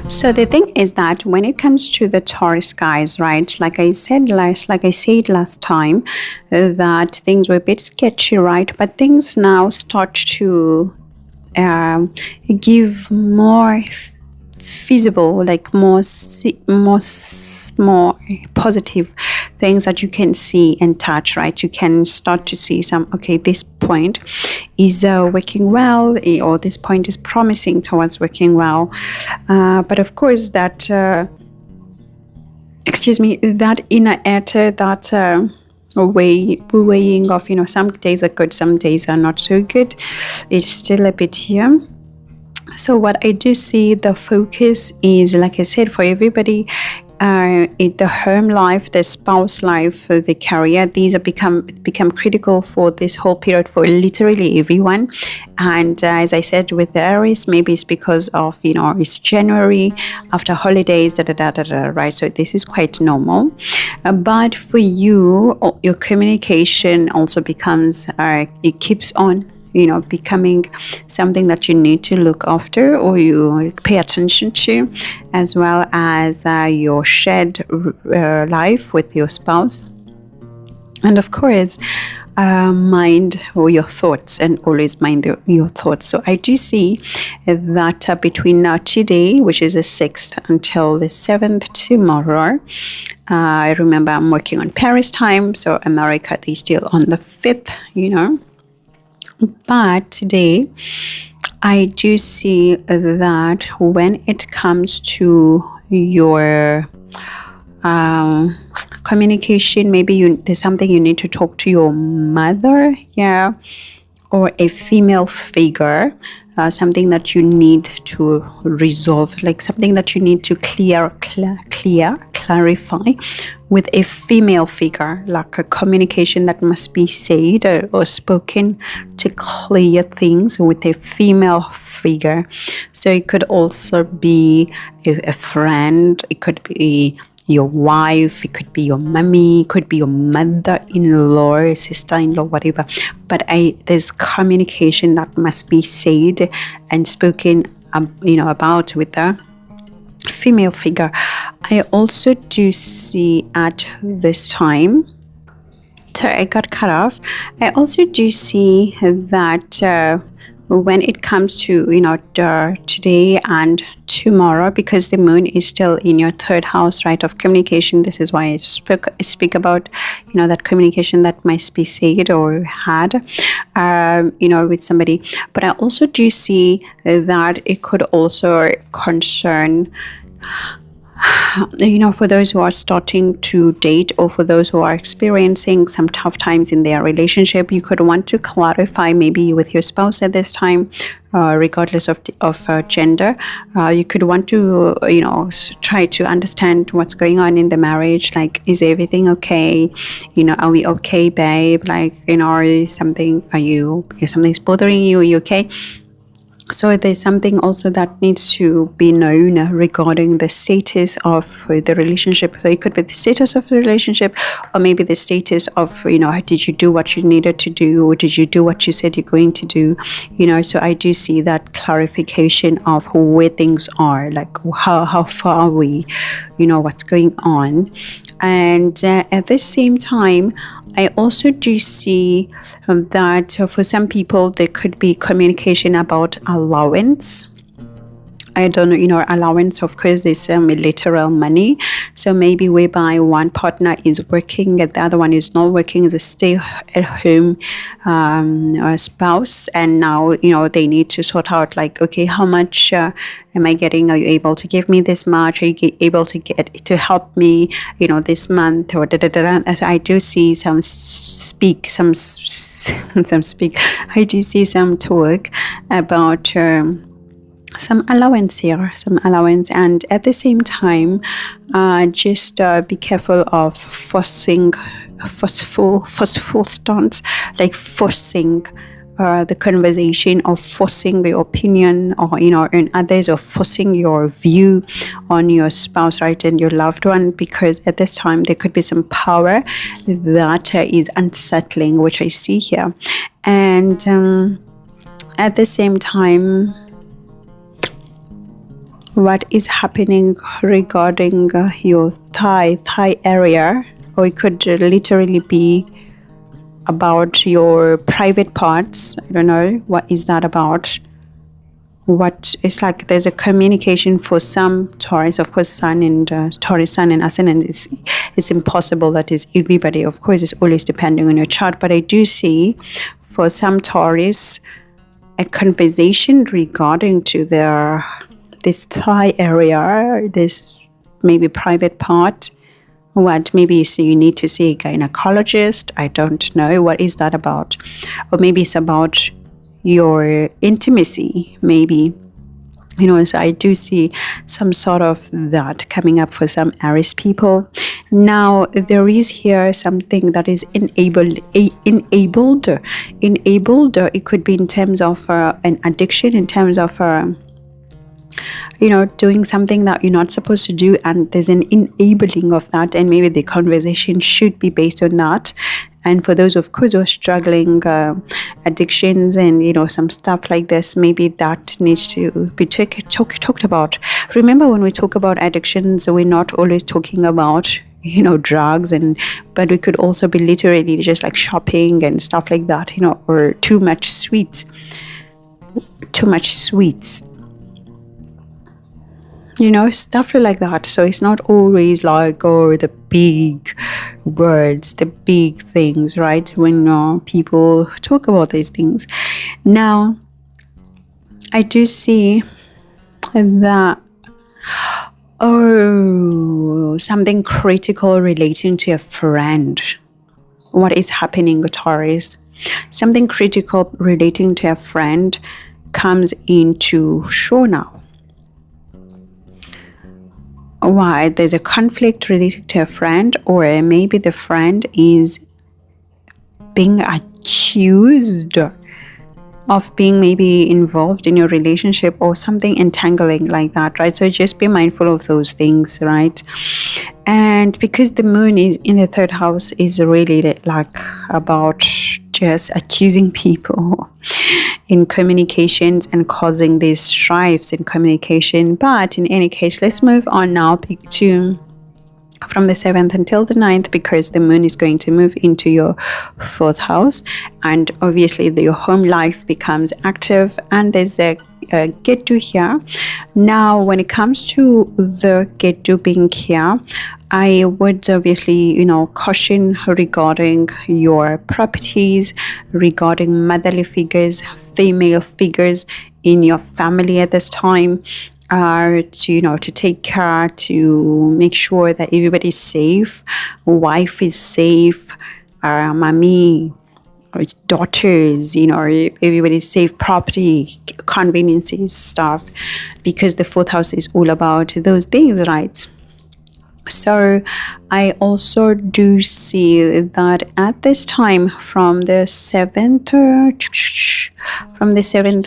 So the thing is that when it comes to the Taurus guys, right, like I said last time, that things were a bit sketchy, right? But things now start to give more feasible, like more positive things that you can see and touch, right? You can start to see some, okay, this point is working well, or this point is promising towards working well. But of course that that inner ether, that weighing of, some days are good, some days are not so good, it's still a bit here. So what I do see, the focus is, like I said, for everybody, the home life, the spouse life, the career, these are become critical for this whole period for literally everyone. And as I said with the Aries, maybe it's because of, it's January after holidays, right? So this is quite normal. But for you, your communication also becomes, it keeps on becoming something that you need to look after, or you pay attention to, as well as your shared life with your spouse. And of course, mind or your thoughts, and always mind your thoughts. So I do see that between today, which is the 6th, until the 7th tomorrow, I remember I'm working on Paris time, so America, they still on the 5th, but today I do see that when it comes to your communication, maybe there's something you need to talk to your mother, or a female figure, something that you need to resolve, like something that you need to clarify with a female figure, like a communication that must be said or spoken to clear things with a female figure. So it could also be a friend, it could be your wife, it could be your mommy, it could be your mother-in-law, sister-in-law, whatever. But there's communication that must be said and spoken, about with the female figure. I also do see at this time, sorry, I got cut off. I also do see that when it comes to today and tomorrow, because the moon is still in your 3rd house, right, of communication. This is why I speak about that communication that must be said or had with somebody. But I also do see that it could also concern for those who are starting to date, or for those who are experiencing some tough times in their relationship. You could want to clarify maybe with your spouse at this time, regardless of gender. You could want to try to understand what's going on in the marriage, like, is everything okay, are we okay, babe, like, is something's bothering you, are you okay? So there's something also that needs to be known regarding the status of the relationship. So it could be the status of the relationship, or maybe the status of, did you do what you needed to do, or did you do what you said you're going to do? So I do see that clarification of where things are, like how far are we, what's going on. And at the same time, I also do see that for some people, there could be communication about allowance. I don't know, allowance, of course, is literal money. So maybe whereby one partner is working and the other one is not working, is a stay-at-home spouse. And now, they need to sort out, like, okay, how much am I getting? Are you able to give me this much? Are you able to help me, this month, or As I do see I do see some talk about some allowance here, and at the same time, just be careful of forceful stance, like forcing the conversation, or forcing your opinion, or in others, or forcing your view on your spouse, right, and your loved one, because at this time there could be some power that is unsettling, which I see here. And at the same time, what is happening regarding your thigh area, or it could literally be about your private parts. I don't know, what is that about? What it's like, there's a communication for some Taurus, of course, Taurus sun and ascendant it's impossible that is everybody, of course, it's always depending on your chart. But I do see for some Taurus a conversation regarding to this thigh area, this maybe private part. What maybe you need to see a gynecologist. I don't know, what is that about? Or maybe it's about your intimacy, maybe, so I do see some sort of that coming up for some Aries people. Now there is here something that is enabled. It could be in terms of an addiction, in terms of doing something that you're not supposed to do, and there's an enabling of that, and maybe the conversation should be based on that. And for those, of course, who are struggling addictions and some stuff like this, maybe that needs to be talked about. Remember, when we talk about addictions, we're not always talking about drugs, but we could also be literally just like shopping and stuff like that, or too much sweets, stuff like that. So it's not always like, the big words, the big things, right? When people talk about these things. Now, I do see that, something critical relating to a friend. What is happening, Taurus? Something critical relating to a friend comes into show now. Why? There's a conflict related to a friend, or maybe the friend is being accused of being maybe involved in your relationship or something entangling like that, right? So just be mindful of those things, right? And because the moon is in the third house, is really like about just accusing people in communications and causing these strifes in communication. But in any case, let's move on now to from the 7th until the 9th, because the moon is going to move into your 4th house, and obviously your home life becomes active, and there's a Ketu here. Now, when it comes to the Ketu being here, I would obviously, caution regarding your properties, regarding motherly figures, female figures in your family at this time. To take care, to make sure that everybody's safe, wife is safe, mommy, or its daughters, everybody's safe, property, conveniences, stuff, because the 4th house is all about those things, right? So I also do see that at this time, from the 7th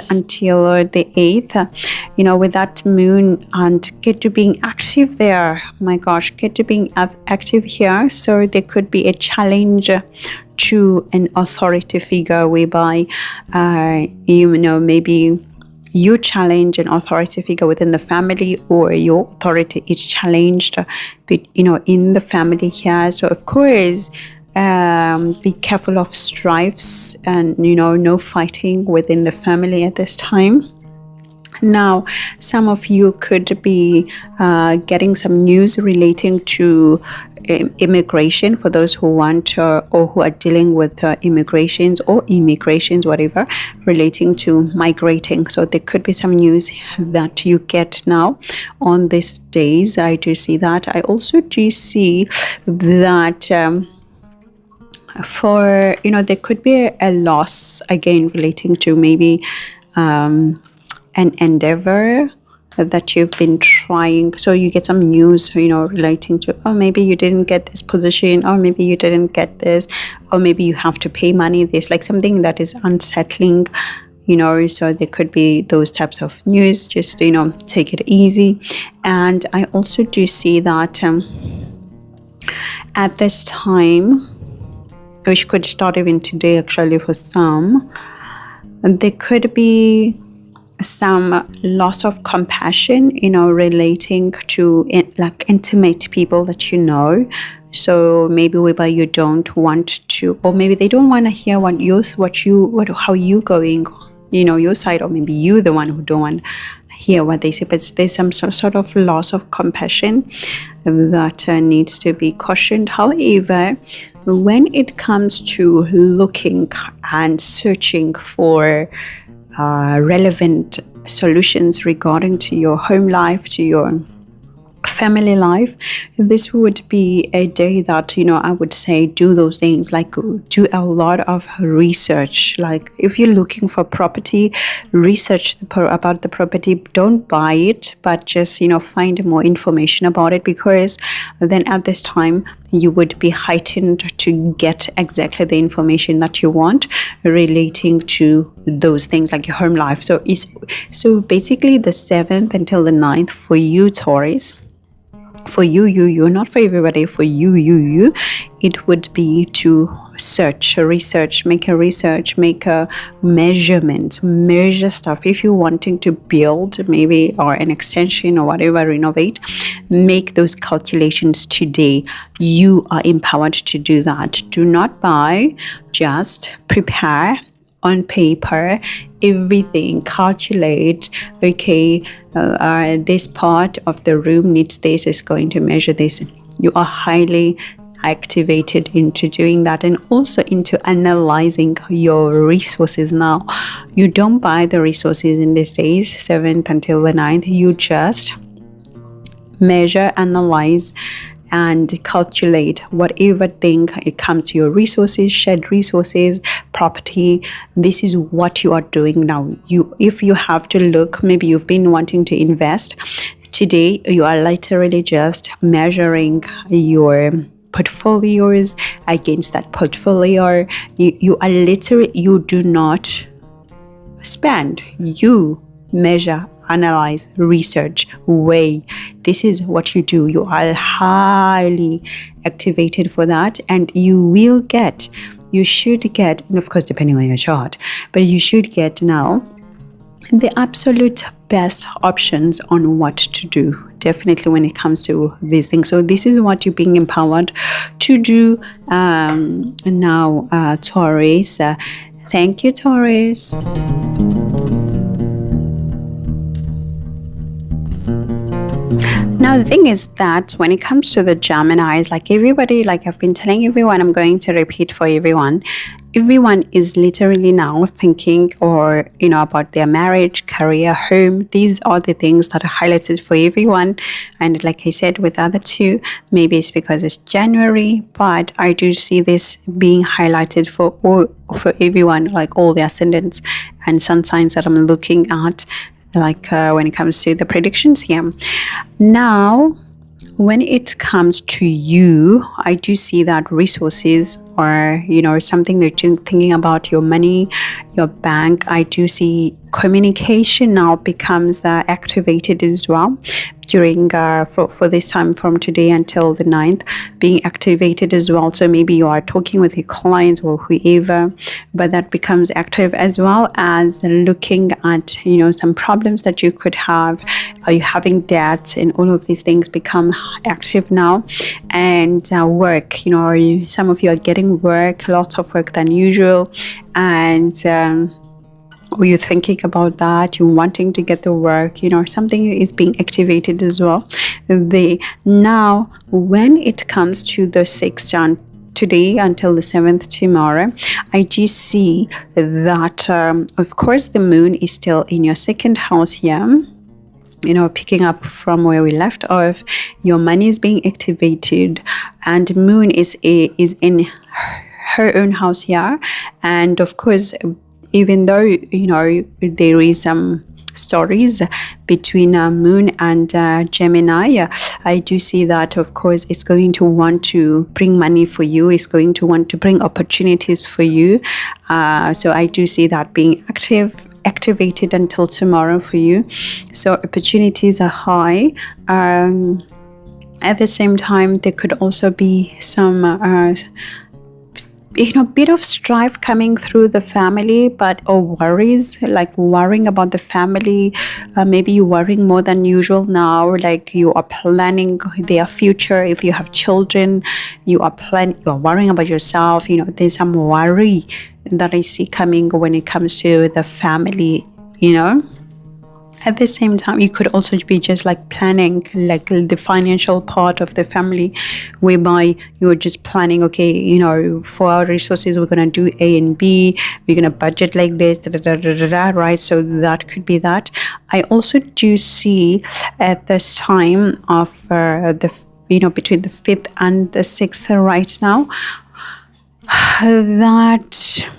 until the 8th, with that moon and Ketu being active there, my gosh, Ketu being active here, so there could be a challenge to an authority figure, whereby maybe you challenge an authority figure within the family, or your authority is challenged, in the family here. So of course, be careful of strifes and, no fighting within the family at this time. Now, some of you could be getting some news relating to immigration, for those who want or who are dealing with immigrations, whatever, relating to migrating. So there could be some news that you get now on these days. I do see that. I also do see that there could be a loss, again, relating to maybe an endeavor that you've been trying. So you get some news, relating to, maybe you didn't get this position, or maybe you didn't get this, or maybe you have to pay money, this, like something that is unsettling, so there could be those types of news. Just, take it easy. And I also do see that at this time, which could start even today, actually, for some, there could be some loss of compassion, relating to like intimate people that so maybe whereby you don't want to, or maybe they don't want to hear how you going, your side, or maybe you the one who don't want to hear what they say. But there's some sort of loss of compassion that needs to be cautioned. However, when it comes to looking and searching for relevant solutions regarding to your home life, to your family life, this would be a day that I would say do those things, like do a lot of research. Like if you're looking for property, research about the property. Don't buy it, but just find more information about it, because then at this time you would be heightened to get exactly the information that you want relating to those things, like your home life. So basically the 7th until the 9th for you, Taurus, for you, not for everybody, for you, it would be to research, make a measurement, measure stuff. If you're wanting to build maybe or an extension or whatever, renovate, make those calculations today. You are empowered to do that. Do not buy, just prepare on paper everything, calculate, okay, this part of the room needs this, is going to measure this. You are highly activated into doing that, and also into analyzing your resources. Now, you don't buy the resources in these days, 7th until the 9th. You just measure, analyze, and calculate whatever thing it comes to your resources, shared resources, property. This is what you are doing now. If you have to look, maybe you've been wanting to invest. Today, you are literally just measuring your portfolios against that portfolio. You are literally, you do not spend, you measure, analyze, research, weigh. This is what you do. You are highly activated for that, and you should get, and of course depending on your chart, but you should get now the absolute best options on what to do, definitely when it comes to these things. So this is what you're being empowered to do now, Taurus. Thank you, Taurus. Now, the thing is that when it comes to the Geminis, like everybody, like I've been telling everyone, I'm going to repeat for everyone. Everyone is literally now thinking or, about their marriage, career, home. These are the things that are highlighted for everyone. And like I said, with the other two, maybe it's because it's January, but I do see this being highlighted for everyone, like all the ascendants and sun signs that I'm looking at, like when it comes to the predictions here. Now, when it comes to you, I do see that resources or, something that you're thinking about, your money, your bank. I do see communication now becomes activated as well during for this time from today until the 9th, being activated as well. So maybe you are talking with your clients or whoever, but that becomes active, as well as looking at some problems that you could have. Are you having debts? And all of these things become active now. And work, some of you are getting work, lots of work than usual, and or you're thinking about that, you're wanting to get the work, something is being activated as well. Now, when it comes to the 6th today until the 7th tomorrow, I do see that, of course, the moon is still in your 2nd house here. Picking up from where we left off, your money is being activated, and moon is in her own house here. And of course, even though there is some stories between moon and Gemini, I do see that, of course, it's going to want to bring money for you, it's going to want to bring opportunities for you. So I do see that being activated until tomorrow for you. So opportunities are high. At the same time, there could also be some bit of strife coming through the family, or worries, like worrying about the family. Maybe you're worrying more than usual now, like you are planning their future. If you have children, you are worrying about yourself. There's some worry that I see coming when it comes to the family. At the same time, you could also be just like planning like the financial part of the family, whereby you're just planning, okay, for our resources, we're going to do A and B, we're going to budget like this, right? So that could be that. I also do see at this time of between the 5th and the 6th right now, that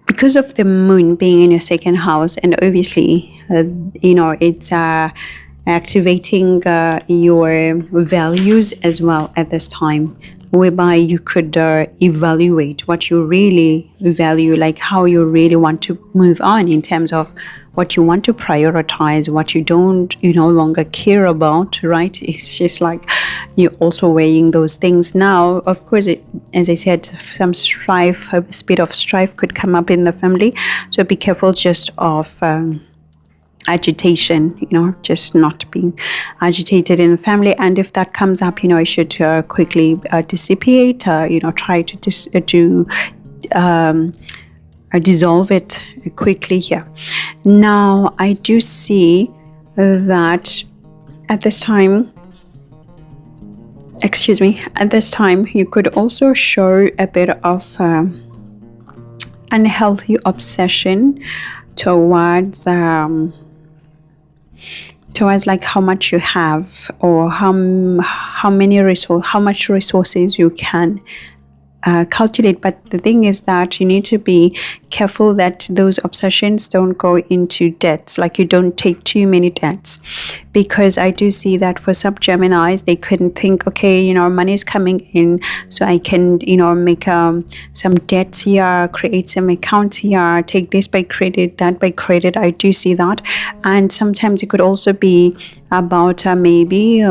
because of the moon being in your 2nd house, and obviously it's activating your values as well at this time, whereby you could evaluate what you really value, like how you really want to move on in terms of what you want to prioritize, what you don't no longer care about, right? It's just like you're also weighing those things. Now, of course, as I said, some strife, a bit of strife could come up in the family, so be careful just of agitation, just not being agitated in the family. And if that comes up, it should quickly dissipate, try to dissolve it quickly here. Now, I do see that at this time, you could also show a bit of unhealthy obsession towards like how much you have, or how much resources you can calculate. But the thing is that you need to be careful that those obsessions don't go into debts, like you don't take too many debts, because I do see that for some Geminis, they couldn't think, okay, money is coming in, so I can make some debts here, create some accounts here, take this by credit, that by credit. I do see that. And sometimes it could also be about maybe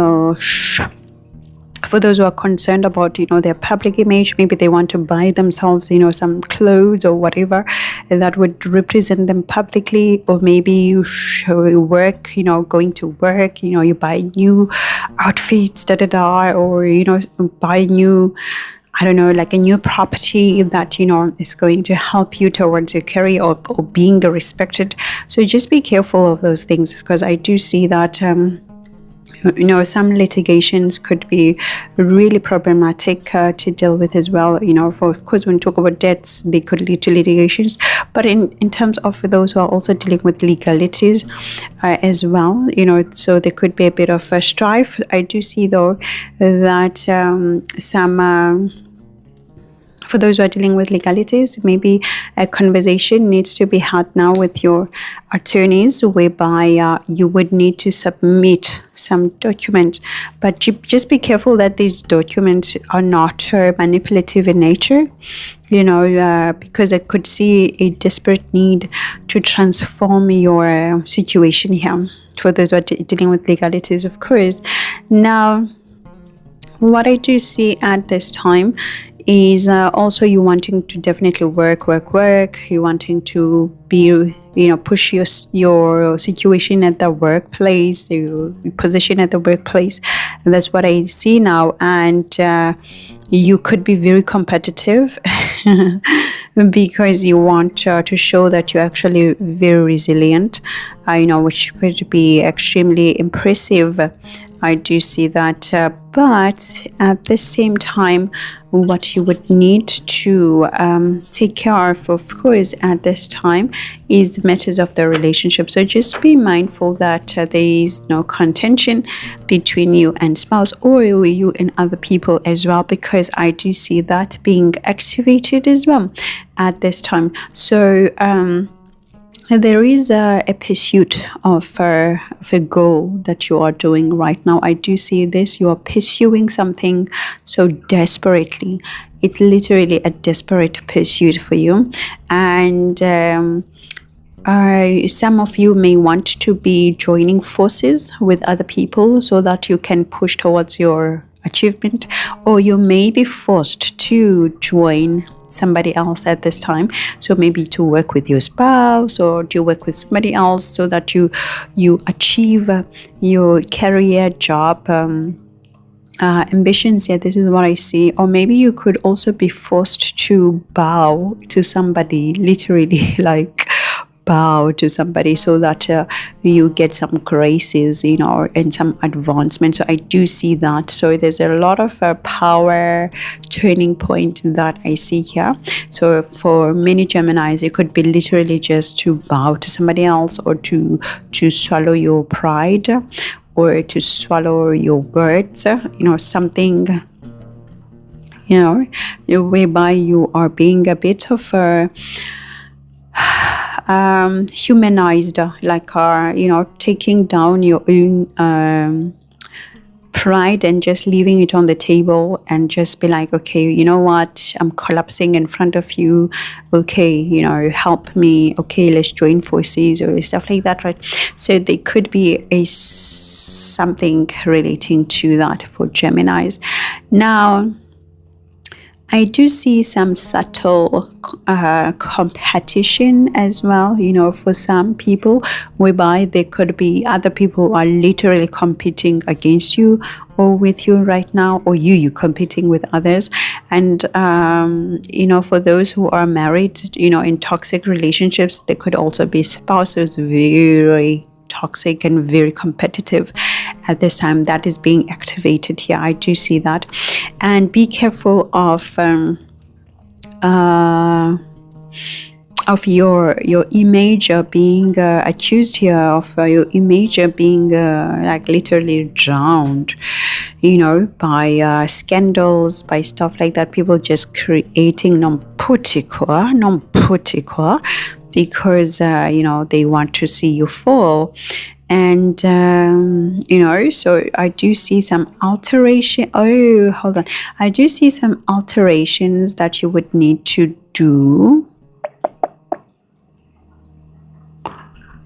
for those who are concerned about their public image. Maybe they want to buy themselves some clothes or whatever that would represent them publicly, or maybe you show work, going to work, you buy new outfits, or buy new, I don't know, like a new property that is going to help you towards your career, or being respected. So just be careful of those things, because I do see that some litigations could be really problematic to deal with as well. Of course, when we talk about debts, they could lead to litigations. But in terms of those who are also dealing with legalities as well, so there could be a bit of a strife. I do see, though, that for those who are dealing with legalities, maybe a conversation needs to be had now with your attorneys, whereby you would need to submit some documents. But just be careful that these documents are not manipulative in nature, because I could see a desperate need to transform your situation here, for those who are dealing with legalities, of course. Now, what I do see at this time is also you wanting to definitely work, you wanting to be, push your situation at the workplace, your position at the workplace. And that's what I see now. And you could be very competitive because you want to show that you're actually very resilient, which could be extremely impressive. I do see that, but at the same time, what you would need to take care of course, at this time, is matters of the relationship. So just be mindful that there is no contention between you and spouse, or you and other people as well, because I do see that being activated as well at this time. So there is a pursuit of a goal that you are doing right now. I do see this. You are pursuing something so desperately. It's literally a desperate pursuit for you. And some of you may want to be joining forces with other people so that you can push towards your achievement, or you may be forced to join somebody else at this time. So maybe to work with your spouse, or to work with somebody else, so that you achieve your career, job ambitions. Yeah, this is what I see. Or maybe you could also be forced to bow to somebody, literally like bow to somebody, so that you get some graces, and some advancement. So I do see that. So there's a lot of power turning point that I see here. So for many Geminis, it could be literally just to bow to somebody else, or to swallow your pride, or to swallow your words, something, whereby you are being a bit of a humanized, like taking down your own pride and just leaving it on the table and just be like, okay, you know what, I'm collapsing in front of you, okay, you know, help me, okay, let's join forces or stuff like that, right? So there could be something relating to that for Geminis. Now I do see some subtle competition as well, you know, for some people, whereby there could be other people who are literally competing against you or with you right now, or you competing with others. And, you know, for those who are married, you know, in toxic relationships, there could also be spouses very toxic and very competitive at this time. That is being activated here. I do see that. And be careful of your image being accused here, of your image being like literally drowned, you know, by scandals, by stuff like that. People just creating non-putikwa, because you know, they want to see you fall. And you know, so I do see some alteration. Oh, hold on. I do see some alterations that you would need to do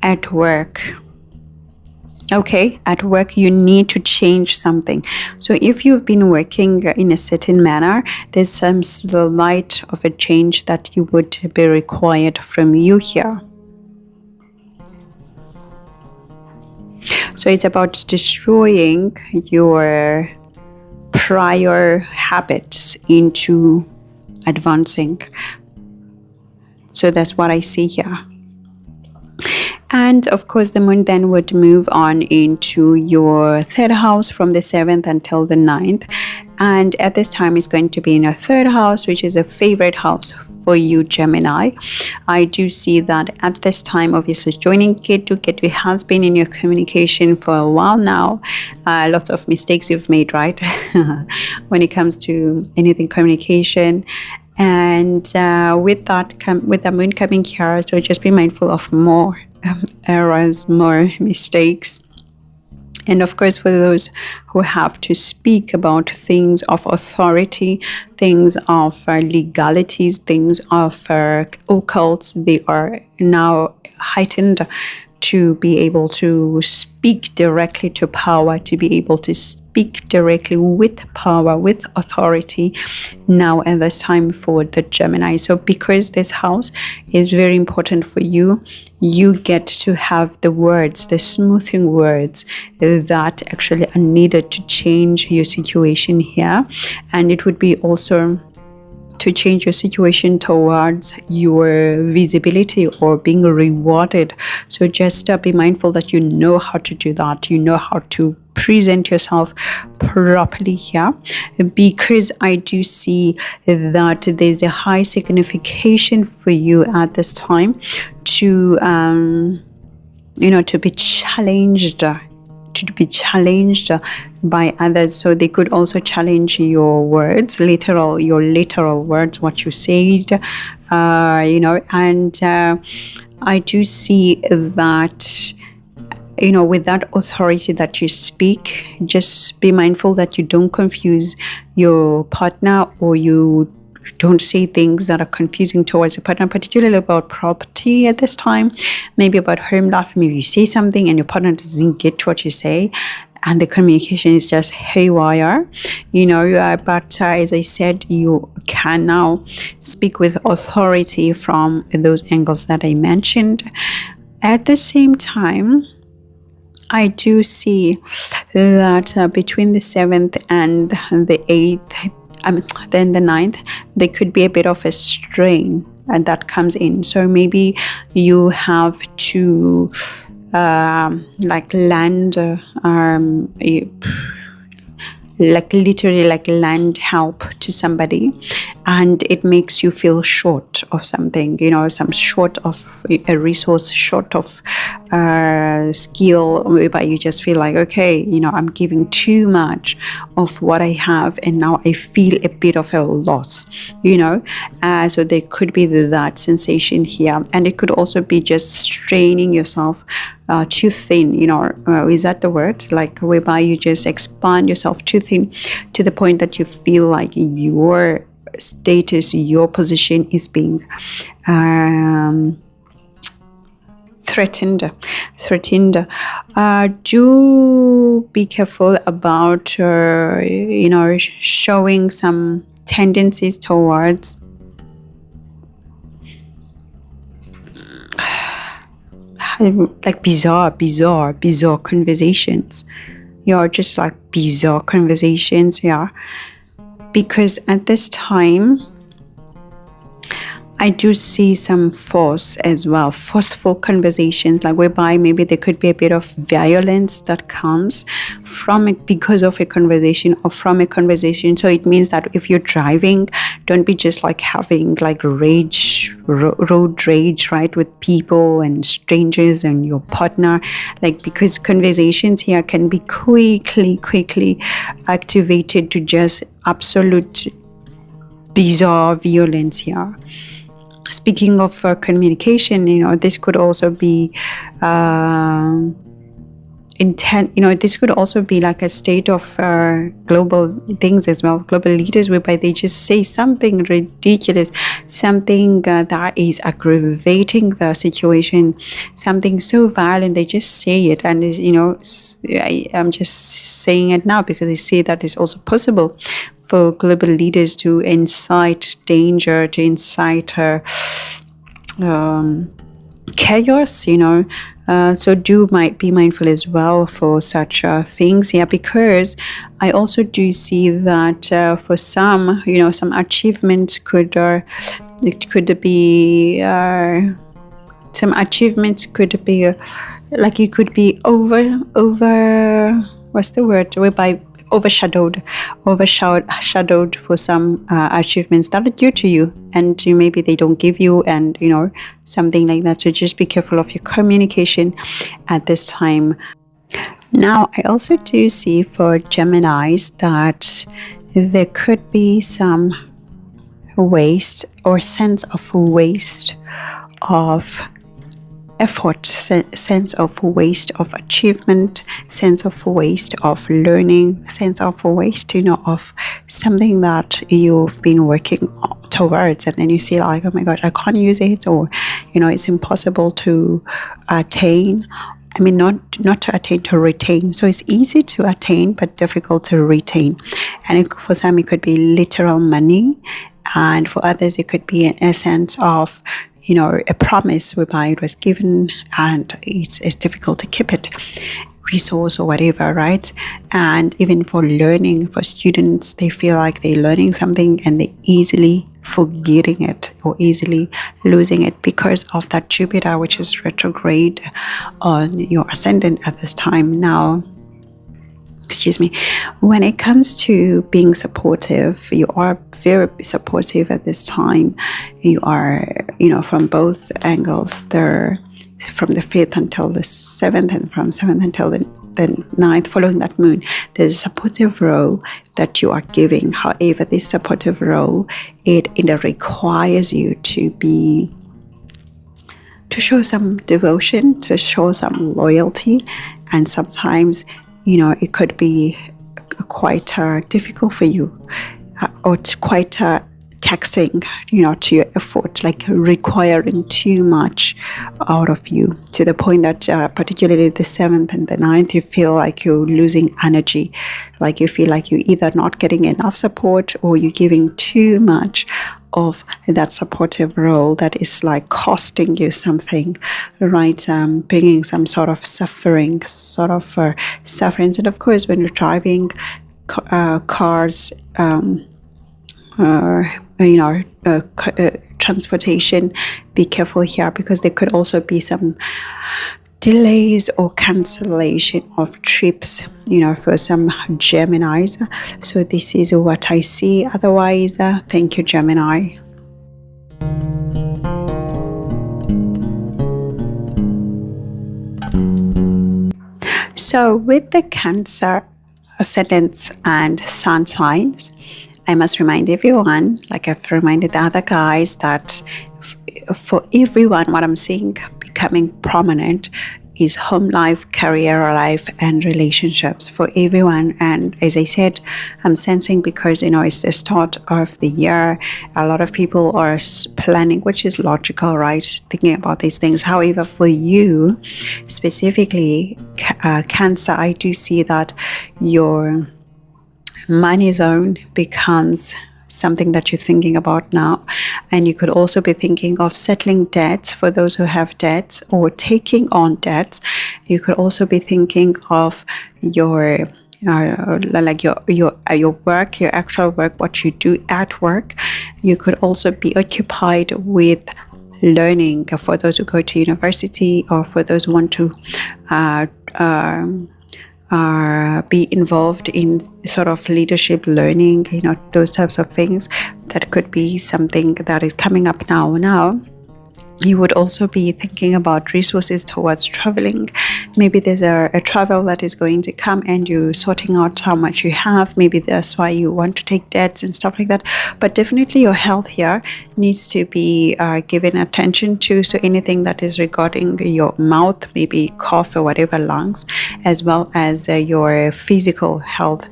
at work. Okay, at work you need to change something. So if you've been working in a certain manner, there's some slight of a change that you would be required from you here. So it's about destroying your prior habits into advancing. So that's what I see here. And of course, the moon then would move on into your third house from the 7th until the 9th. And at this time, it's going to be in your third house, which is a favorite house for you, Gemini. I do see that at this time, obviously, joining Ketu. Ketu has been in your communication for a while now. Lots of mistakes you've made, right? When it comes to anything communication. And with that, with the moon coming here, so just be mindful of more errors, more mistakes. And of course, for those who have to speak about things of authority, things of legalities, things of occults, they are now heightened to be able to speak directly to power, to be able to speak directly with power, with authority now at this time for the Gemini. So because this house is very important for you, you get to have the words, the smoothing words that actually are needed to change your situation here. And it would be also to change your situation towards your visibility or being rewarded. So just be mindful that you know how to do that. You know how to present yourself properly here, because I do see that there's a high signification for you at this time to you know, to be challenged by others. So they could also challenge your words, your literal words, what you said, you know. And I do see that, you know, with that authority that you speak, just be mindful that you don't confuse your partner, or you don't say things that are confusing towards your partner, particularly about property at this time, maybe about home life. Maybe you say something and your partner doesn't get what you say, and the communication is just haywire, you know. But as I said, you can now speak with authority from those angles that I mentioned. At the same time, I do see that between the 7th and the 8th, then the 9th, there could be a bit of a strain and that comes in. So maybe you have to like land like literally like lend help to somebody and it makes you feel short of something, you know, some short of a resource, short of skill, whereby you just feel like, okay, you know, I'm giving too much of what I have and now I feel a bit of a loss, you know. So there could be that sensation here, and it could also be just straining yourself too thin, you know, is that the word? Like whereby you just expand yourself too thin to the point that you feel like your status, your position is being threatened. Do be careful about you know, showing some tendencies towards like bizarre conversations. You're just like bizarre conversations, yeah. Because at this time, I do see some force as well, forceful conversations, like whereby maybe there could be a bit of violence that comes from it because of a conversation or from a conversation. So it means that if you're driving, don't be just like having like rage, road rage, right, with people and strangers and your partner, like, because conversations here can be quickly activated to just absolute bizarre violence here. Speaking of communication, you know, this could also be intent, you know, this could also be like a state of global things as well, global leaders, whereby they just say something ridiculous, something that is aggravating the situation, something so violent, they just say it. And you know, I'm just saying it now because I see that is also possible for global leaders to incite danger, to incite chaos, you know. So might be mindful as well for such things, yeah, because I also do see that for some, you know, some achievements could be some achievements could be like you could be over what's the word, whereby overshadowed for some achievements that are due to you, and maybe they don't give you, and you know, something like that. So just be careful of your communication at this time. Now, I also do see for Geminis that there could be some waste or sense of waste of effort, sense of waste of achievement, sense of waste of learning, sense of waste, you know, of something that you've been working towards, and then you see like, oh my god, I can't use it, or you know, it's impossible to attain. I mean, not to attain, to retain. So it's easy to attain but difficult to retain. And for some it could be literal money, and for others it could be an essence of, you know, a promise whereby it was given and it's difficult to keep it, resource or whatever, right? And even for learning, for students, they feel like they're learning something and they're easily forgetting it or easily losing it because of that Jupiter, which is retrograde on your ascendant at this time. Now, when it comes to being supportive, you are very supportive at this time. You are, you know, from both angles there, from the 5th until the 7th, and from 7th until the 9th following that moon, there's a supportive role that you are giving. However, this supportive role, it requires you to show some devotion, to show some loyalty, and sometimes, you know, it could be quite difficult for you, or quite taxing, you know, to your effort, like requiring too much out of you, to the point that particularly the 7th and the 9th, you feel like you're losing energy, like you feel like you're either not getting enough support or you're giving too much of that supportive role that is like costing you something, right? Bringing some sort of sufferings. And of course, when you're driving cars, transportation, be careful here, because there could also be some delays or cancellation of trips, for some Geminis. So this is what I see. Otherwise, thank you, Gemini. So with the Cancer ascendants and sun signs, I must remind everyone, like I've reminded the other guys, that for everyone, what I'm seeing becoming prominent is home life, career life, and relationships for everyone. And as I said, I'm sensing, because it's the start of the year, a lot of people are planning, which is logical, right? Thinking about these things. However, for you specifically, Cancer, I do see that your money zone becomes something that you're thinking about now, and you could also be thinking of settling debts for those who have debts, or taking on debts. You could also be thinking of your like your work, your actual work, what you do at work. You could also be occupied with learning, for those who go to university, or for those who want to be involved in sort of leadership learning, those types of things. That could be something that is coming up now. You would also be thinking about resources towards traveling. Maybe there's a travel that is going to come, and you're sorting out how much you have. Maybe that's why you want to take debts and stuff like that. But definitely your health here needs to be given attention to. So anything that is regarding your mouth, maybe cough or whatever, lungs, as well as your physical health.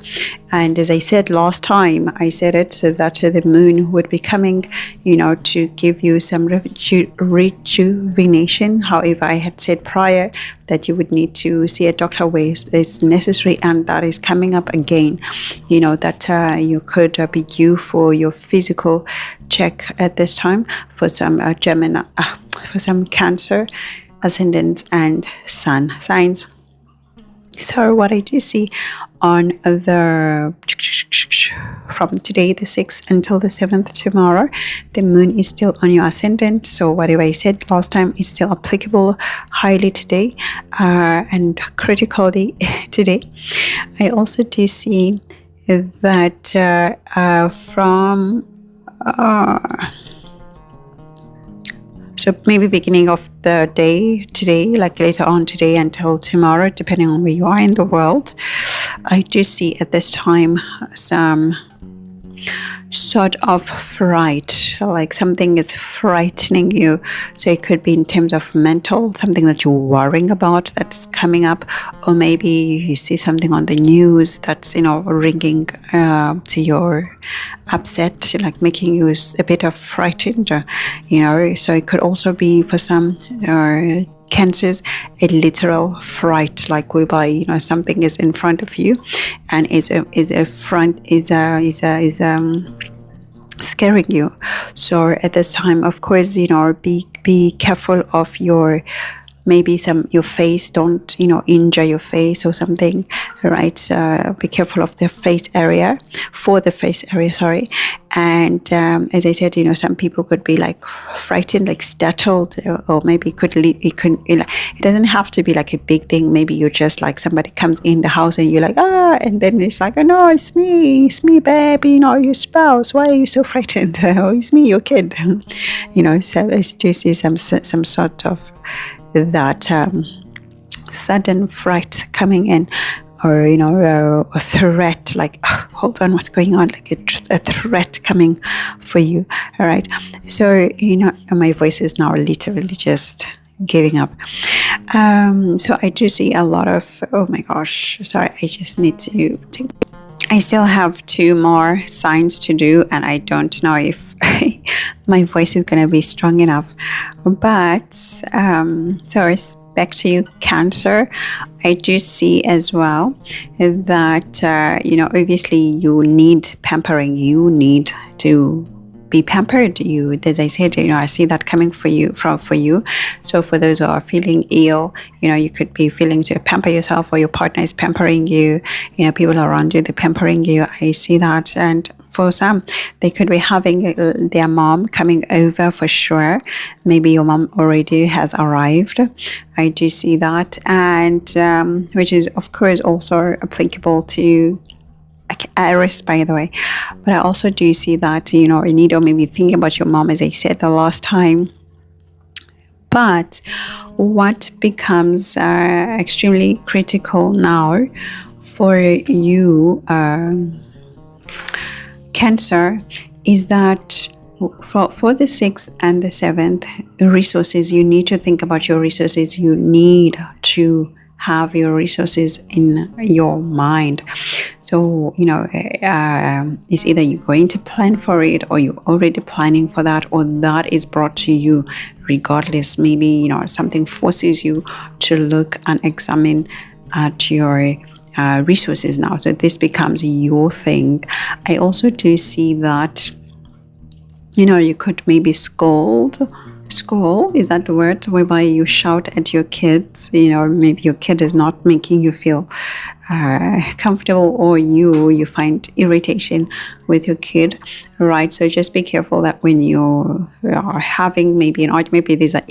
And as I said last time, I said it, so that the moon would be coming, to give you some rejuvenation. However, I had said prior that you would need to see a doctor where it's necessary, and that is coming up again. That you could be due for your physical check at this time for some Gemini, for some Cancer ascendants and sun signs. So what I do see on from today the 6th until the 7th tomorrow, the moon is still on your ascendant. So whatever I said last time is still applicable highly today, and critically today. I also do see that from so maybe beginning of the day today, like later on today until tomorrow, depending on where you are in the world, I do see at this time some sort of fright, like something is frightening you. So it could be in terms of mental, something that you're worrying about that's coming up, or maybe you see something on the news that's ringing to your upset, like making you a bit of frightened, so it could also be for some Cancers a literal fright, like whereby something is in front of you and is scaring you. So at this time, of course, be careful of your your face. Don't injure your face or something, right? Be careful of the face area, sorry. And as I said, some people could be like frightened, like startled, or maybe it doesn't have to be like a big thing. Maybe you're just like, somebody comes in the house and you're like, and then it's like, oh no, it's me babe, your spouse, why are you so frightened? Oh, it's me, your kid. So it's just some sort of that sudden fright coming in, or a threat, like hold on, what's going on, like a threat coming for you. All right, so my voice is now literally just giving up. So I do see a lot of, oh my gosh, sorry, I just need to take, I still have 2 more signs to do, and I don't know if my voice is going to be strong enough. But so it's back to you, Cancer. I do see as well that obviously you need pampering. You need to be pampered. As I said, I see that coming for you. So for those who are feeling ill, you could be feeling to pamper yourself, or your partner is pampering you. People around you, they're pampering you. I see that. And For some, they could be having their mom coming over for sure. Maybe your mom already has arrived. I do see that, and which is of course also applicable to Aries, by the way. But I also do see that, you need to maybe think about your mom, as I said the last time. But what becomes extremely critical now for you, Cancer, is that for the 6th and the 7th, resources, you need to think about your resources. You need to have your resources in your mind. So, it's either you're going to plan for it, or you're already planning for that, or that is brought to you regardless. Maybe, something forces you to look and examine at your resources now. So this becomes your thing. I also do see that, you could maybe scold, is that the word, whereby you shout at your kids. Maybe your kid is not making you feel comfortable, or you find irritation with your kid, right? So just be careful that when you are having maybe an argument, maybe these are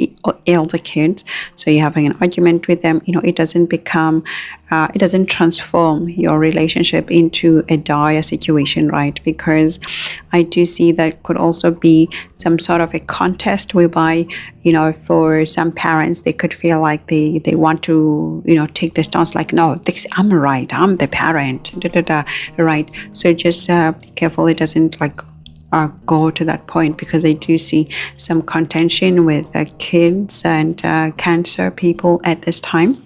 elder kids, so you're having an argument with them, it doesn't become it doesn't transform your relationship into a dire situation, right? Because I do see that could also be some sort of a contest whereby, for some parents, they could feel like they want to, take the stance like, no, I'm right, I'm the parent, right? So just be careful it doesn't go to that point, because I do see some contention with kids and Cancer people at this time.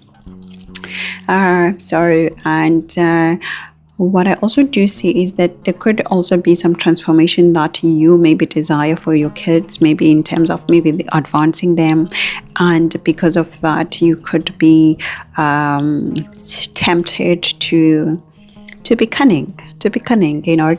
What I also do see is that there could also be some transformation that you maybe desire for your kids, maybe in terms of maybe advancing them, and because of that you could be tempted to be cunning,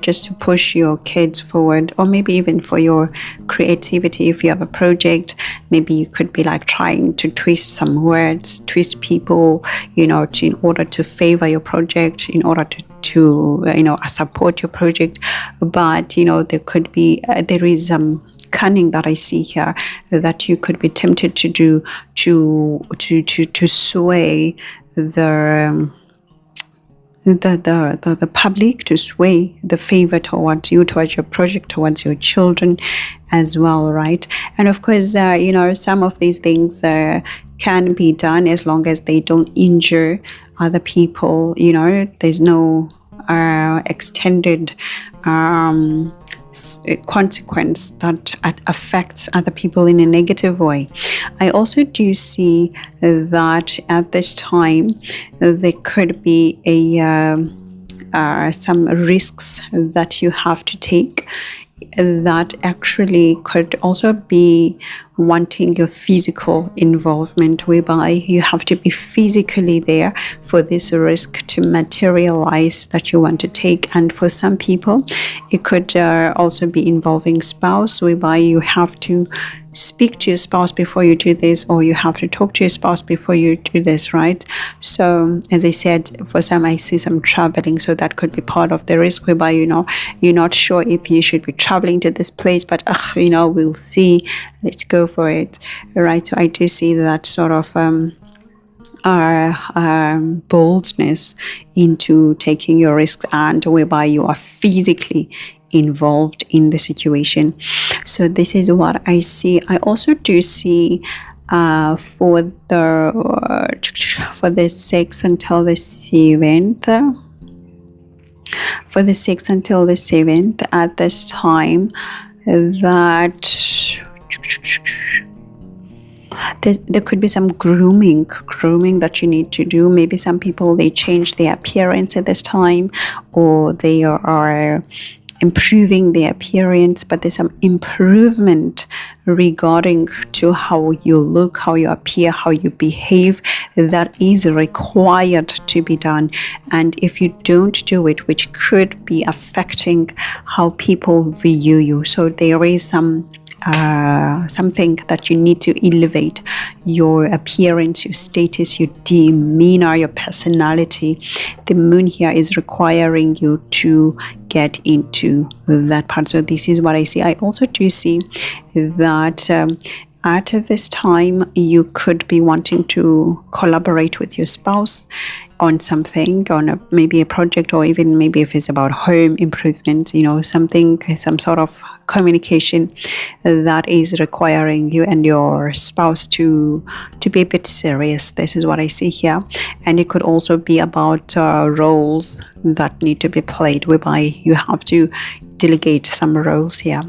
just to push your kids forward, or maybe even for your creativity. If you have a project, maybe you could be trying to twist some words, twist people, in order to favor your project, in order to support your project. But there could be there is some cunning that I see here that you could be tempted to do to sway the public, to sway the favor towards you, towards your project, towards your children as well, right? And of course, some of these things can be done as long as they don't injure other people. There's no extended consequence that affects other people in a negative way. I also do see that at this time there could be some risks that you have to take, that actually could also be wanting your physical involvement, whereby you have to be physically there for this risk to materialize that you want to take. And for some people, it could also be involving spouse, whereby you have to speak to your spouse before you do this, or you have to talk to your spouse before you do this, right? So as I said, for some I see some traveling, so that could be part of the risk, whereby you're not sure if you should be traveling to this place, but we'll see, let's go for it, right? So I do see that sort of boldness into taking your risks, and whereby you are physically involved in the situation. So this is what I see. I also do see for the 6th until the 7th, at this time, that there could be some grooming that you need to do. Maybe some people, they change their appearance at this time, or they are improving their appearance, but there's some improvement regarding to how you look, how you appear, how you behave, that is required to be done. And if you don't do it, which could be affecting how people view you, so there is some something that you need to elevate, your appearance, your status, your demeanor, your personality. The moon here is requiring you to get into that part. So this is what I see. I also do see that at this time you could be wanting to collaborate with your spouse on something, on maybe a project, or even maybe if it's about home improvement, you know, something, some sort of communication that is requiring you and your spouse to be a bit serious. This is what I see here. And it could also be about roles that need to be played, whereby you have to delegate some roles here.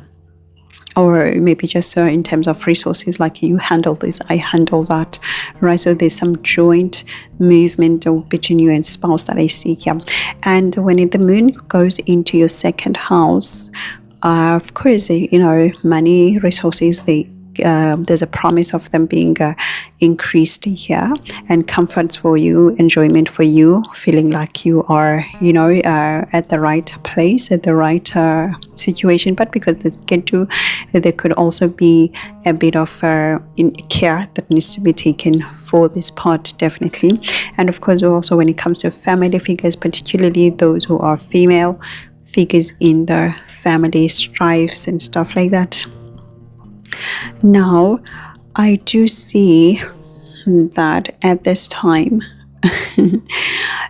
Or maybe just in terms of resources, like you handle this, I handle that, right? So there's some joint movement between you and spouse that I see here. And when the moon goes into your second house, of course, you know, money, resources, there's a promise of them being increased here, and comforts for you, enjoyment for you, feeling like you are, you know, at the right place, at the right situation. But because this Ketu, there could also be a bit of care that needs to be taken for this part, definitely. And of course, also when it comes to family figures, particularly those who are female figures in the family, strifes and stuff like that. Now, I do see that at this time,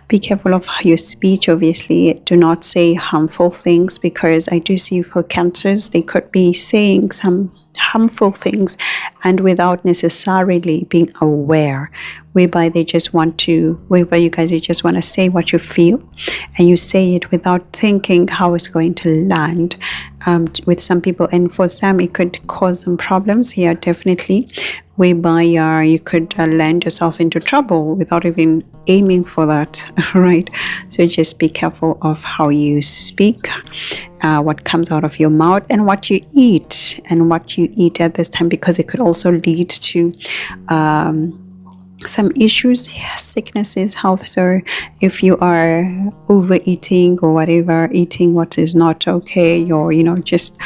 be careful of your speech, obviously. Do not say harmful things, because I do see for Cancers, they could be saying some harmful things and without necessarily being aware, whereby you guys just want to say what you feel, and you say it without thinking how it's going to land with some people. And for some, it could cause some problems here, definitely, whereby you could land yourself into trouble without even aiming for that, right? So just be careful of how you speak, what comes out of your mouth, and what you eat at this time, because it could also lead to some issues, sicknesses, health. So if you are overeating or whatever, eating what is not okay, or just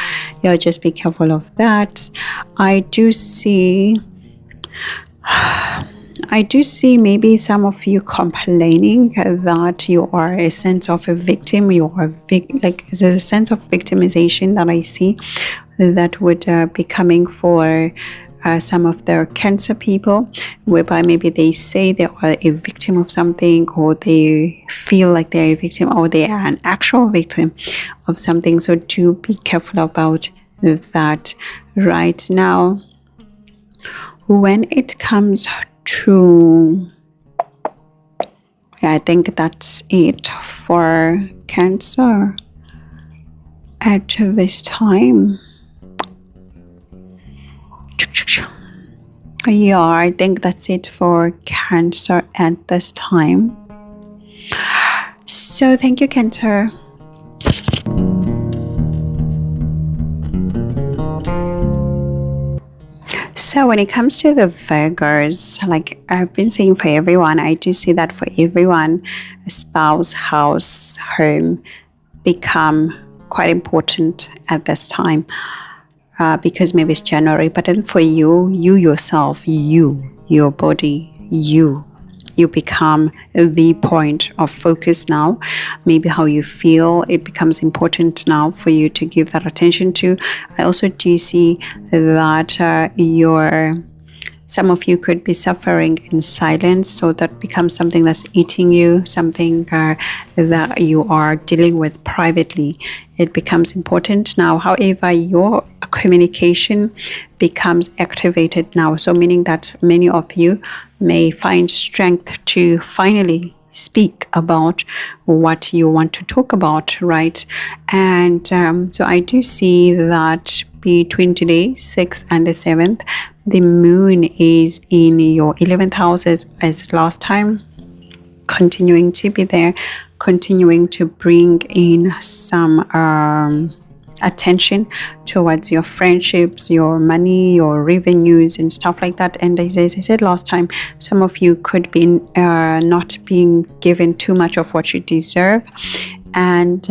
be careful of that. I do see maybe some of you complaining that you are a sense of a victim. You are there's a sense of victimization that I see that would be coming for some of the Cancer people, whereby maybe they say they are a victim of something, or they feel like they're a victim, or they are an actual victim of something. So do be careful about that. Right now, when it comes to, I think that's it for Cancer at this time. Yeah, I think that's it for Cancer at this time. So thank you, Cancer. So when it comes to the Virgos, like I've been saying for everyone, I do see that for everyone, spouse, house, home become quite important at this time. Because maybe it's January, but then for you yourself, your body, you become the point of focus now. Maybe how you feel, it becomes important now for you to give that attention to. I also do see that some of you could be suffering in silence, so that becomes something that's eating you, something that you are dealing with privately. It becomes important now. However, your communication becomes activated now. So meaning that many of you may find strength to finally speak about what you want to talk about, right? And so I do see that between today, 6th and the 7th, the moon is in your 11th house as last time, continuing to be there, continuing to bring in some attention towards your friendships, your money, your revenues and stuff like that. And as I said last time, some of you could be not being given too much of what you deserve, and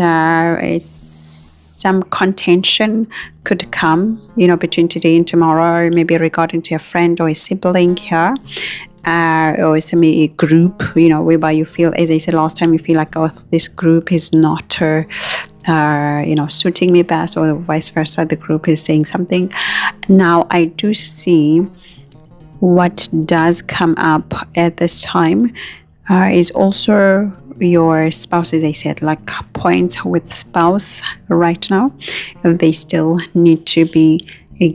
some contention could come, between today and tomorrow, maybe regarding to a friend or a sibling here. Or some a group, whereby you feel, as I said last time, you feel like, oh, this group is not suiting me best, or vice versa, the group is saying something. Now I do see what does come up at this time is also your spouse, as I said, like points with spouse right now, they still need to be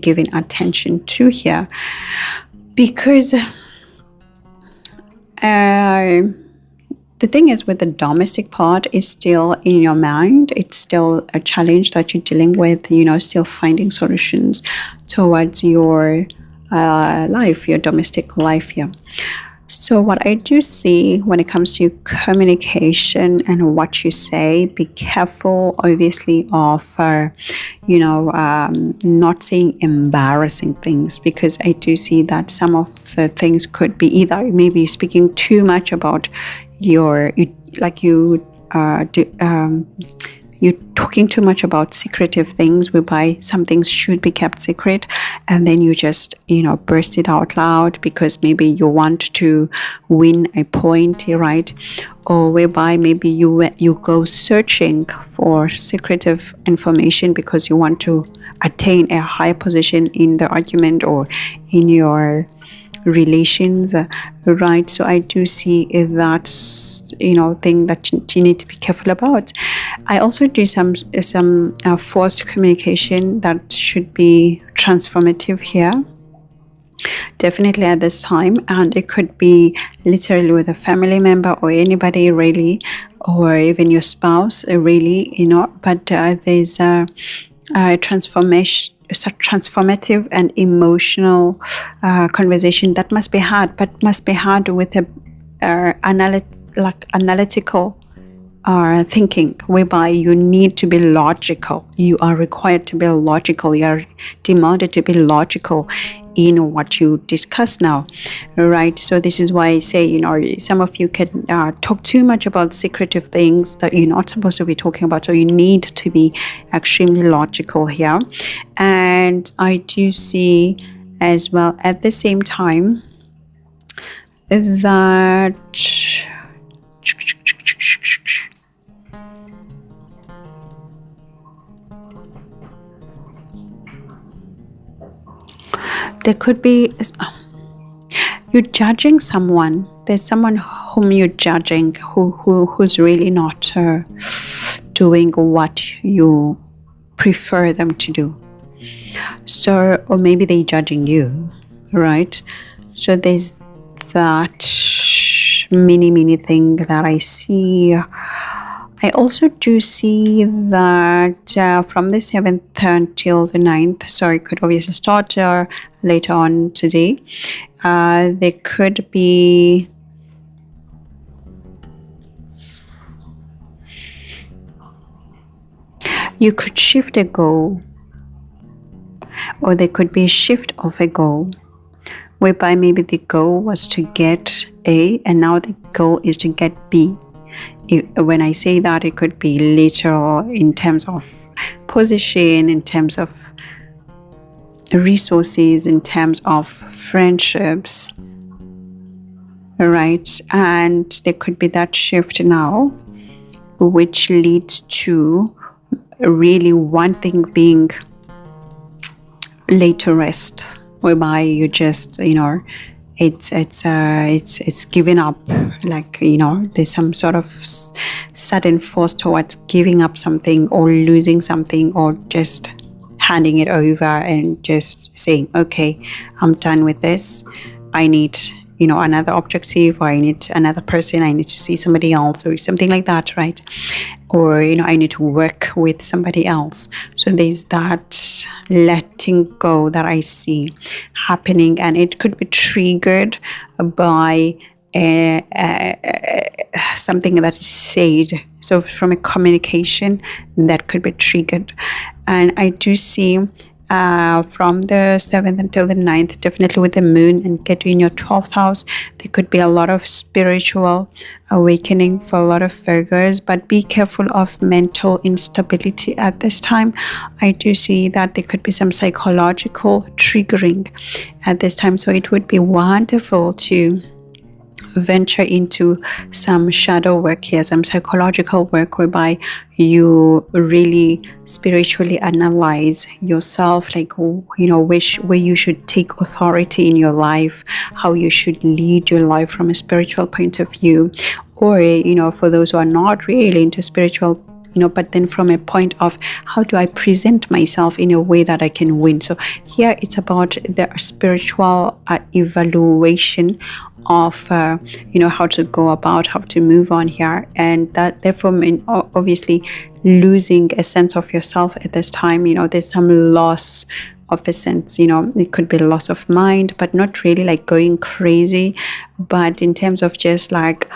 given attention to here, because the thing is, with the domestic part is still in your mind. It's still a challenge that you're dealing with, still finding solutions towards your life, your domestic life here. So what I do see when it comes to communication and what you say, be careful, obviously, of, not saying embarrassing things, because I do see that some of the things could be either maybe speaking too much about you're talking too much about secretive things, whereby some things should be kept secret, and then you just burst it out loud because maybe you want to win a point, right? Or whereby maybe you go searching for secretive information because you want to attain a higher position in the argument or in your relations, right? So I do see that's thing that you need to be careful about. I also do some forced communication that should be transformative here, definitely at this time, and it could be literally with a family member or anybody really, or even your spouse really, but there's a transformative and emotional conversation that must be had, but must be had with a analytical thinking, whereby you need to be logical. You are required to be logical. You are demanded to be logical in what you discuss now, right? So this is why I say, some of you can talk too much about secretive things that you're not supposed to be talking about. So you need to be extremely logical here. And I do see as well at the same time that there could be, you're judging someone. There's someone whom you're judging who's really not doing what you prefer them to do. So, or maybe they're judging you, right? So there's that mini thing that I see. I also do see that from the 7th until the 9th, so it could obviously start later on today, there could be you could shift a goal, or there could be a shift of a goal, whereby maybe the goal was to get A and now the goal is to get B. When I say that, it could be literal in terms of position, in terms of resources, in terms of friendships, right? And there could be that shift now, which leads to really one thing being laid to rest, whereby you just it's given up, like there's some sort of sudden force towards giving up something or losing something, or just handing it over and just saying, okay, I'm done with this. I need another objective, or I need another person, I need to see somebody else, or something like that, right? Or I need to work with somebody else. So there's that letting go that I see happening, and it could be triggered by something that is said. So from a communication that could be triggered. And I do see from the 7th until the 9th, definitely with the moon and Ketu in your 12th house. There could be a lot of spiritual awakening for a lot of Virgos, but be careful of mental instability at this time. I do see that there could be some psychological triggering at this time, so it would be wonderful to venture into some shadow work here, some psychological work whereby you really spiritually analyze yourself, like, you know, where you should take authority in your life, how you should lead your life from a spiritual point of view. Or, you know, for those who are not really into spiritual, you know, but then from a point of how do I present myself in a way that I can win. So here it's about the spiritual evaluation of you know, how to go about, how to move on here, and that therefore mean obviously losing a sense of yourself at this time. You know, there's some loss of a sense, you know, it could be loss of mind, but not really like going crazy, but in terms of just like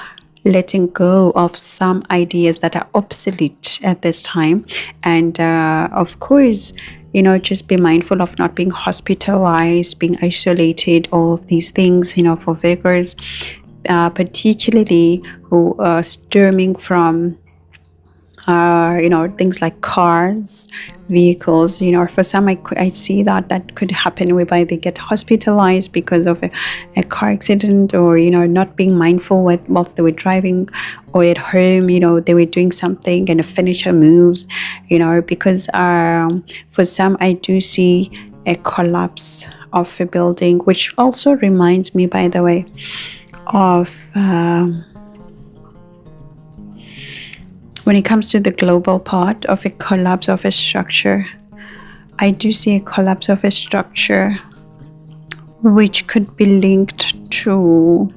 letting go of some ideas that are obsolete at this time. And of course, you know, just be mindful of not being hospitalized, being isolated, all of these things, you know, for Virgos, particularly who are stemming from you know, things like cars, vehicles. You know, for some I see that could happen whereby they get hospitalized because of a car accident, or, you know, not being mindful whilst they were driving, or at home, you know, they were doing something and a furniture moves, you know, because for some I do see a collapse of a building, which also reminds me, by the way, of when it comes to the global part of a collapse of a structure. I do see a collapse of a structure which could be linked to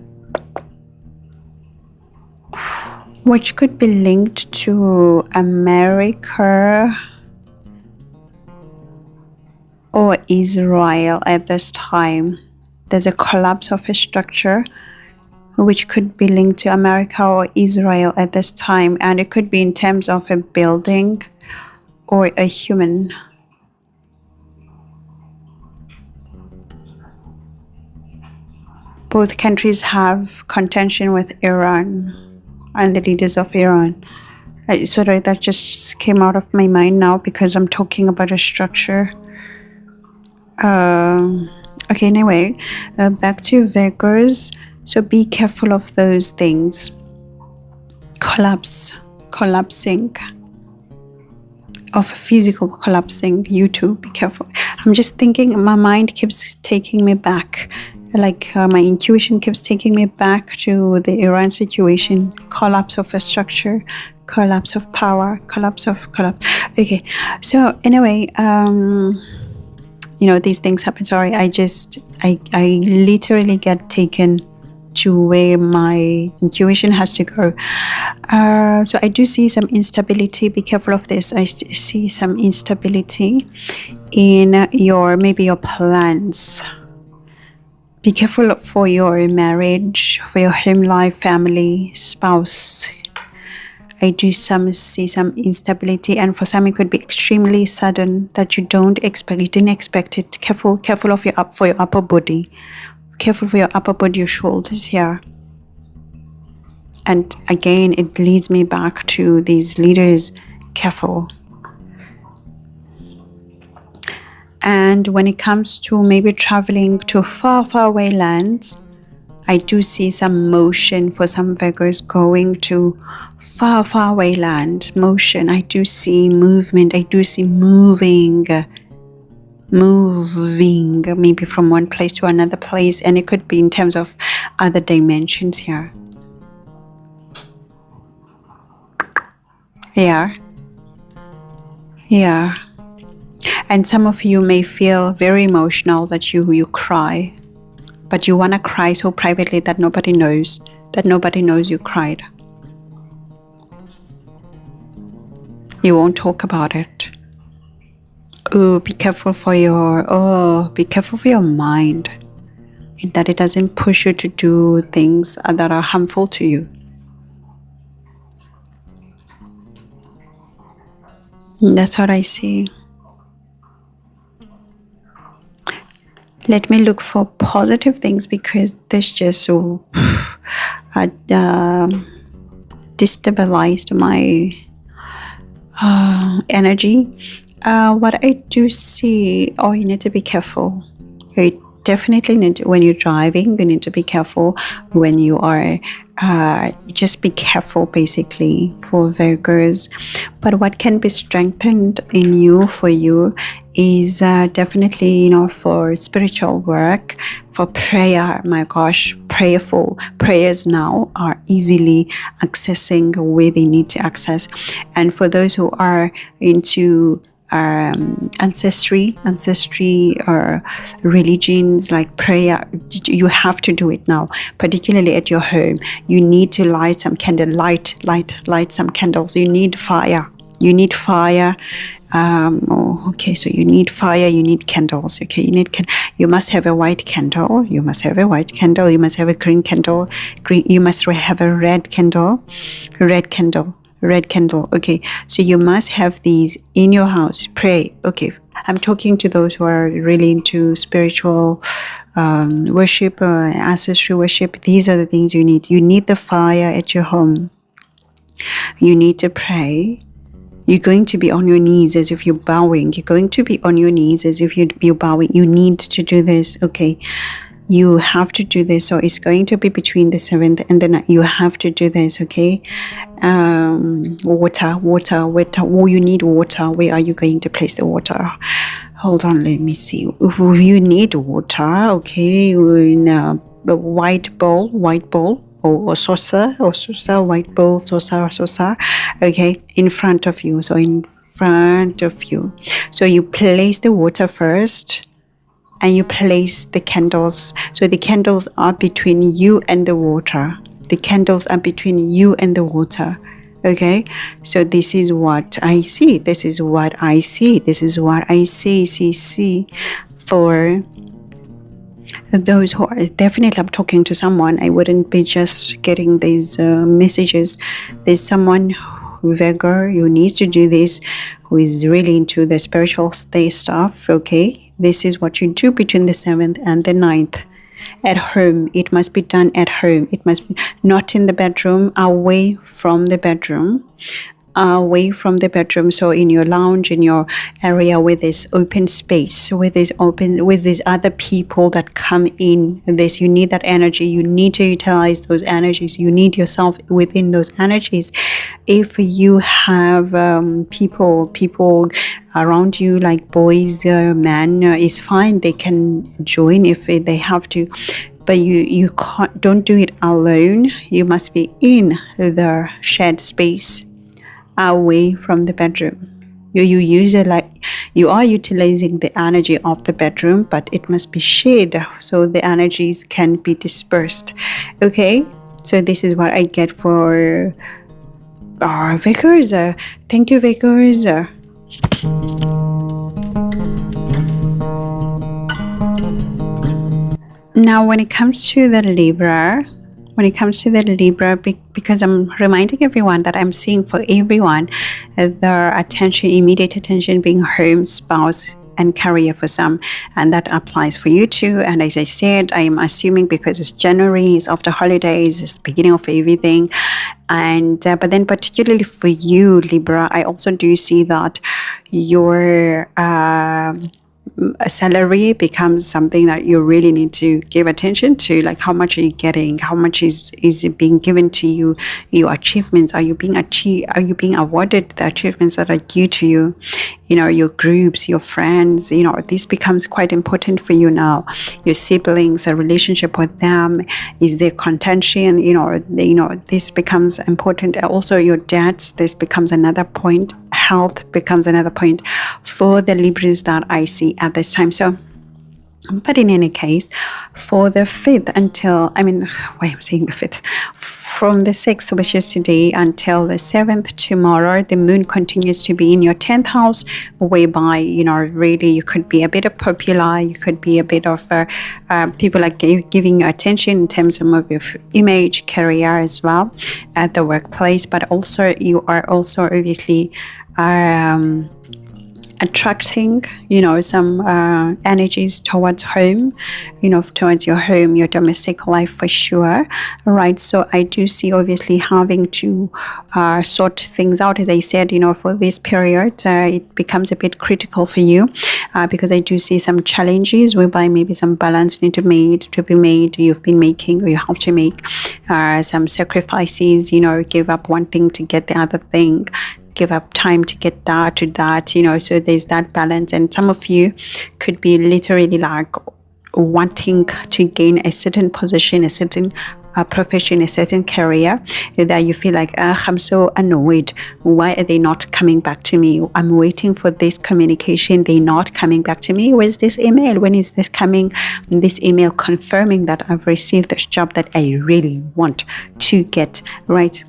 America or Israel at this time. There's a collapse of a structure which could be linked to America or Israel at this time, and it could be in terms of a building or a human. Both countries have contention with Iran and the leaders of Iran. Sorry, that just came out of my mind now because I'm talking about a structure. Okay, anyway, back to Virgos. So be careful of those things. Collapsing, of physical collapsing. You too, be careful. I'm just thinking, my mind keeps taking me back, like my intuition keeps taking me back to the Iran situation. Collapse of a structure, collapse of power, collapse. Okay, so anyway, you know, these things happen. Sorry, I literally get taken to where my intuition has to go. So I do see some instability. Be careful of this. I see some instability in maybe your plans. Be careful for your marriage, for your home life, family, spouse. I do see some instability, and for some it could be extremely sudden that you didn't expect it. Careful of your upper body. Careful for your upper body, your shoulders here. And again, it leads me back to these leaders. Careful. And when it comes to maybe traveling to far away lands, I do see some motion for some Virgos going to far away land. Motion. I do see movement. I do see moving maybe from one place to another place, and it could be in terms of other dimensions here. Yeah. And some of you may feel very emotional that you cry, but you want to cry so privately that nobody knows you cried. You won't talk about it. Be careful for your mind, that it doesn't push you to do things that are harmful to you. That's what I see. Let me look for positive things, because this just so destabilized my energy. What I do see, oh, you need to be careful. You definitely need to, when you're driving, you need to be careful. When you are, just be careful basically for Virgos. But what can be strengthened in you, for you, is definitely, for spiritual work, for prayer. My gosh, prayerful prayers now are easily accessing where they need to access. And for those who are into ancestry or religions, like prayer, you have to do it now, particularly at your home. You need to light some candle, light some candles. You need fire. Okay, so you need fire, you need candles. Okay, you must have a white candle, you must have a green candle, you must have a red candle. Okay, so you must have these in your house. Pray. Okay, I'm talking to those who are really into spiritual worship or ancestry worship. These are the things you need. You need the fire at your home. You need to pray. You're going to be on your knees as if you're bowing. You're going to be on your knees as if you're bowing. You need to do this, okay? You have to do this. So it's going to be between the 7th and the 9th. You have to do this, okay? Water. Oh, you need water. Where are you going to place the water? Hold on, let me see. You need water, okay? In a white bowl, or saucer, white bowl, saucer, okay, in front of you. So in front of you. So you place the water first, and you place the candles. So the candles are between you and the water. Okay, so this is what I see. See. For those who are, definitely I'm talking to someone. I wouldn't be just getting these messages. There's someone, Virgo, who needs to do this, who is really into the spiritual stuff. Okay, this is what you do between the 7th and the 9th. At home, it must be done at home. It must be not in the bedroom, away from the bedroom. So in your lounge, in your area with this open space, with these other people that come in, you need that energy. You need to utilize those energies. You need yourself within those energies. If you have people around you, like boys, men, is fine. They can join if they have to. But you can't, don't do it alone. You must be in the shared space, away from the bedroom. You use it like you are utilizing the energy of the bedroom, but it must be shared so the energies can be dispersed. Okay, so this is what I get for Virgos. Thank you, Virgos. Now, when it comes to the Libra, because I'm reminding everyone that I'm seeing for everyone their immediate attention being home, spouse, and career for some, and that applies for you too. And as I said, I am assuming because it's January, it's after holidays, it's the beginning of everything, and but then particularly for you, Libra, I also do see that your salary becomes something that you really need to give attention to. Like, how much are you getting? How much is it being given to you? Your achievements, are you being awarded the achievements that are due to you? Your groups, your friends, this becomes quite important for you now. Your siblings, a relationship with them, is there contention? This becomes important. Also your debts, this becomes another point. Health becomes another point for the Libras that I see at this time. So, but in any case, for the 5th until, I'm saying the 5th, from the 6th, which is today, until the 7th, tomorrow, the moon continues to be in your 10th house, whereby, really you could be a bit of popular, you could be a bit of people are giving you attention in terms of your image, career as well, at the workplace, but also you are also obviously attracting, some energies towards home, towards your home, your domestic life for sure, right? So I do see obviously having to sort things out. As I said, for this period, it becomes a bit critical for you because I do see some challenges whereby maybe some balance need to be made. You've been making, or you have to make some sacrifices, give up one thing to get the other thing, give up time to get that to that, so there's that balance. And some of you could be literally like wanting to gain a certain position, a certain profession, a certain career, that you feel like, I'm so annoyed. Why are they not coming back to me? I'm waiting for this communication. They're not coming back to me. Where's this email? When is this coming? This email confirming that I've received this job that I really want to get, right?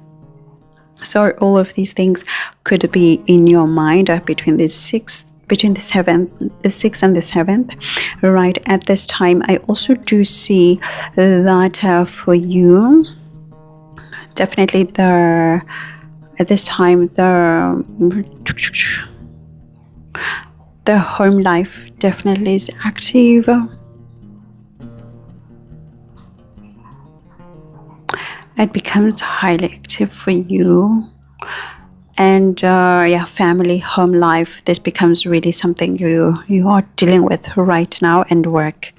So all of these things could be in your mind between the 6th and the 7th, right? At this time, I also do see that for you, definitely at this time, the home life definitely is active. It becomes highly active for you. And family, home life, this becomes really something you are dealing with right now. And work,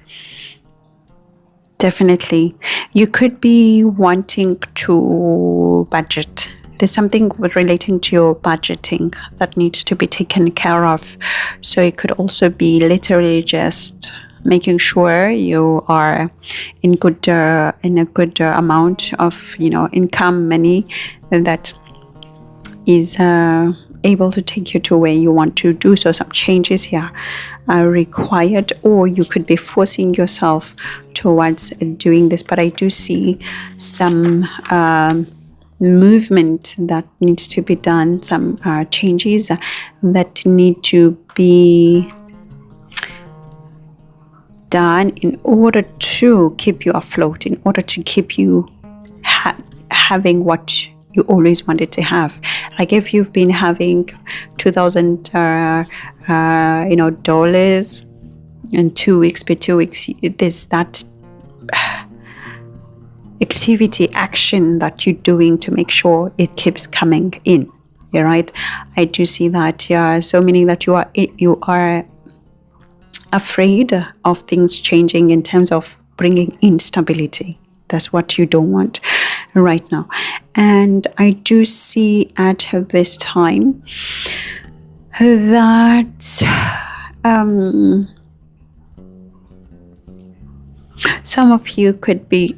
definitely you could be wanting to budget. There's something relating to your budgeting that needs to be taken care of. So it could also be literally just making sure you are in a good amount of income, money that is able to take you to where you want to do. So some changes here are required, or you could be forcing yourself towards doing this. But I do see some movement that needs to be done, some changes that need to be done in order to keep you afloat, in order to keep you having what you always wanted to have. Like if you've been having $2,000 dollars in 2 weeks, per 2 weeks, there's that activity, action that you're doing to make sure it keeps coming in. Yeah, right? I do see that. Yeah, so meaning that you are afraid of things changing in terms of bringing instability. That's what you don't want right now. And I do see at this time that some of you could be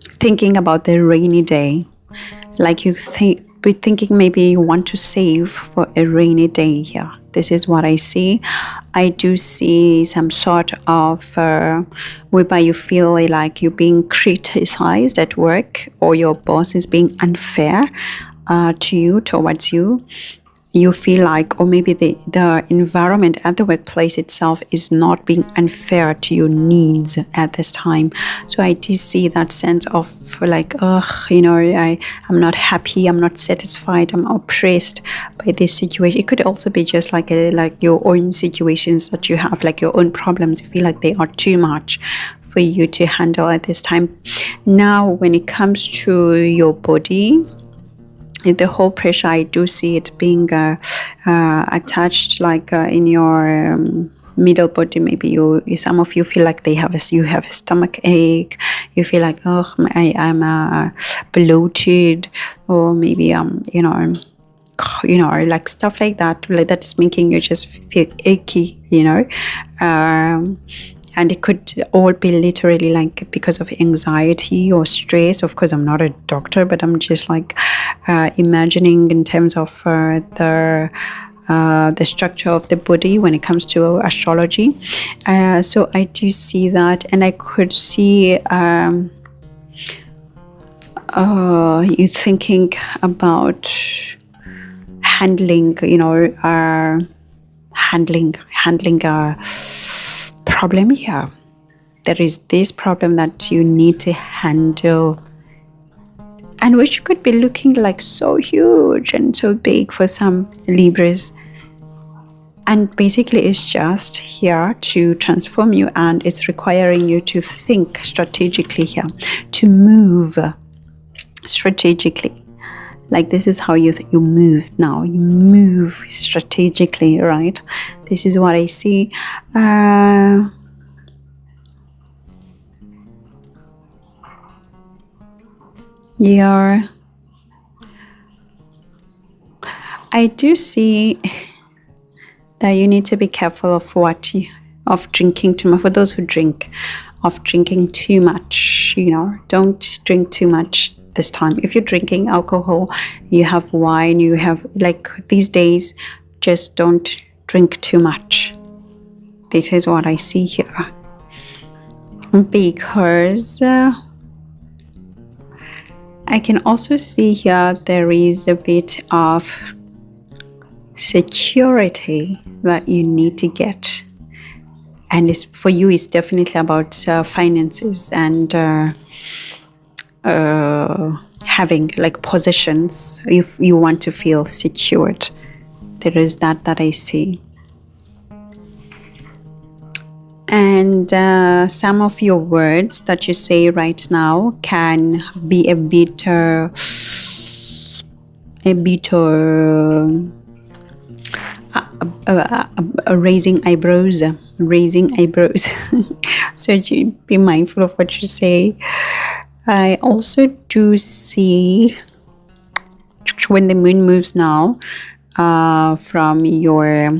thinking about the rainy day. Like you be thinking maybe you want to save for a rainy day here. This is what I see. I do see some sort of whereby you feel like you're being criticized at work, or your boss is being unfair towards you. You feel like, or maybe the environment at the workplace itself is not being unfair to your needs at this time. So I do see that sense of like, I'm not happy, I'm not satisfied, I'm oppressed by this situation. It could also be just like your own situations that you have, like your own problems. You feel like they are too much for you to handle at this time. Now, when it comes to your body, the whole pressure, I do see it being attached like in your middle body. Maybe some of you feel like you have a stomach ache. You feel like, I'm bloated, or maybe like stuff like that. Like that's making you just feel achy, and it could all be literally like because of anxiety or stress. Of course, I'm not a doctor, but I'm just like imagining in terms of the structure of the body when it comes to astrology. So I do see that, and I could see you thinking about handling a problem here. There is this problem that you need to handle, and which could be looking like so huge and so big for some Libras. And basically it's just here to transform you, and it's requiring you to think strategically here, to move strategically. Like this is how you move now. You move strategically, right? This is what I see. I do see that you need to be careful of drinking too much. For those who drink, of drinking too much, don't drink too much this time. If you're drinking alcohol, you have wine, you have, like these days, just don't drink too much. This is what I see here. Because I can also see here there is a bit of security that you need to get, and for you it's definitely about finances and having like possessions. If you want to feel secured, there is that I see. And some of your words that you say right now can be a bit raising eyebrows. So be mindful of what you say. I also do see when the moon moves now from your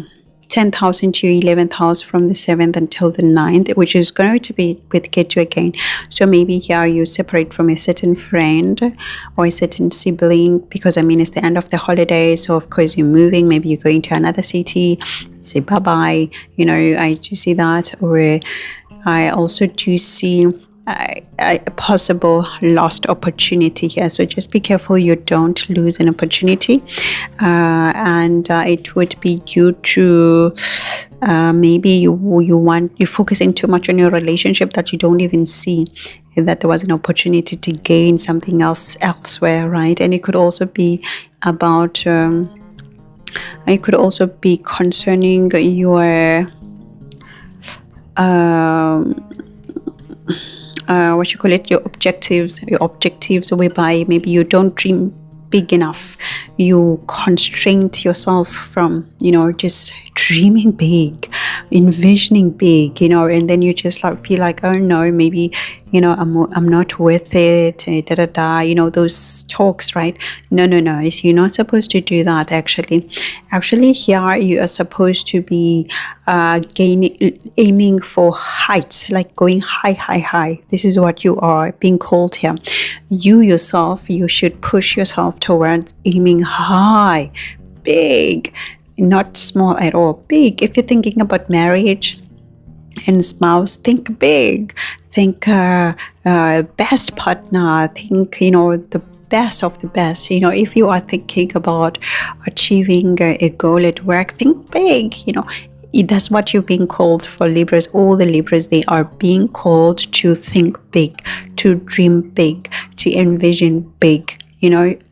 10th house into your 11th house, from the 7th until the 9th, which is going to be with Ketu again. So maybe here you separate from a certain friend or a certain sibling, because it's the end of the holiday, so of course you're moving. Maybe you're going to another city, say bye-bye. I do see that. Or I also do see a possible lost opportunity here, so just be careful you don't lose an opportunity. And it would be due to maybe you're focusing too much on your relationship that you don't even see that there was an opportunity to gain something else elsewhere, right? And it could also be about it could also be concerning your your objectives, whereby maybe you don't dream big enough. You constrained yourself from just dreaming big, envisioning big, and then you just feel like, oh no, maybe I'm not worth it, those talks, right? No, you're not supposed to do that. Actually here you are supposed to be aiming for heights, like going high. This is what you are being called here. You yourself, you should push yourself towards aiming high, big, not small at all, big. If you're thinking about marriage and spouse, think big. Think best partner. Think the best of the best. If you are thinking about achieving a goal at work, think big. That's what you're being called for, Libras. All the Libras, they are being called to think big, to dream big, to envision big.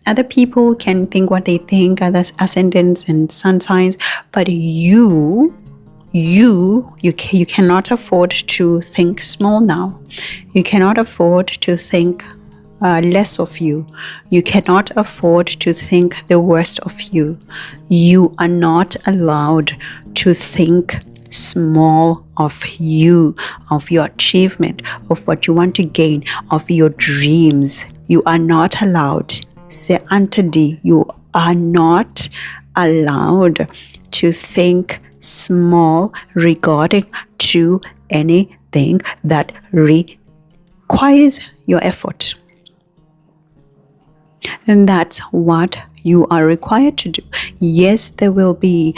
Other people can think what they think, others ascendants and sun signs, but you cannot afford to think small now. You cannot afford to think less of you. You cannot afford to think the worst of you. You are not allowed to think small of you, of your achievement, of what you want to gain, of your dreams. You are not allowed. Say Antody, you are not allowed to think small regarding to anything that requires your effort. And that's what you are required to do. Yes, there will be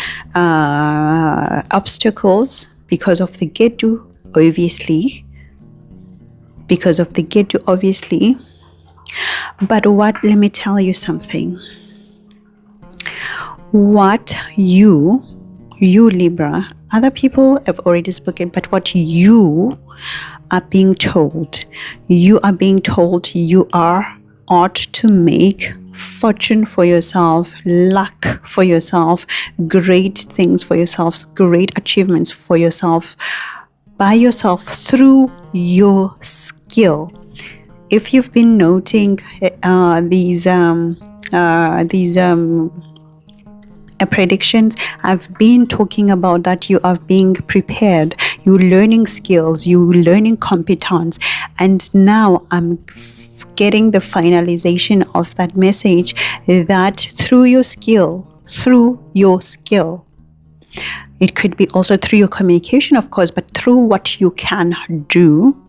obstacles because of the Ketu, obviously. But let me tell you something. What you Libra, other people have already spoken, but what you are being told, you are ought to make fortune for yourself, luck for yourself, great things for yourselves, great achievements for yourself, by yourself through your skill. If you've been noting these predictions, I've been talking about that you are being prepared, you learning skills, you learning competence, and now I'm getting the finalization of that message that through your skill, it could be also through your communication, of course, but through what you can do,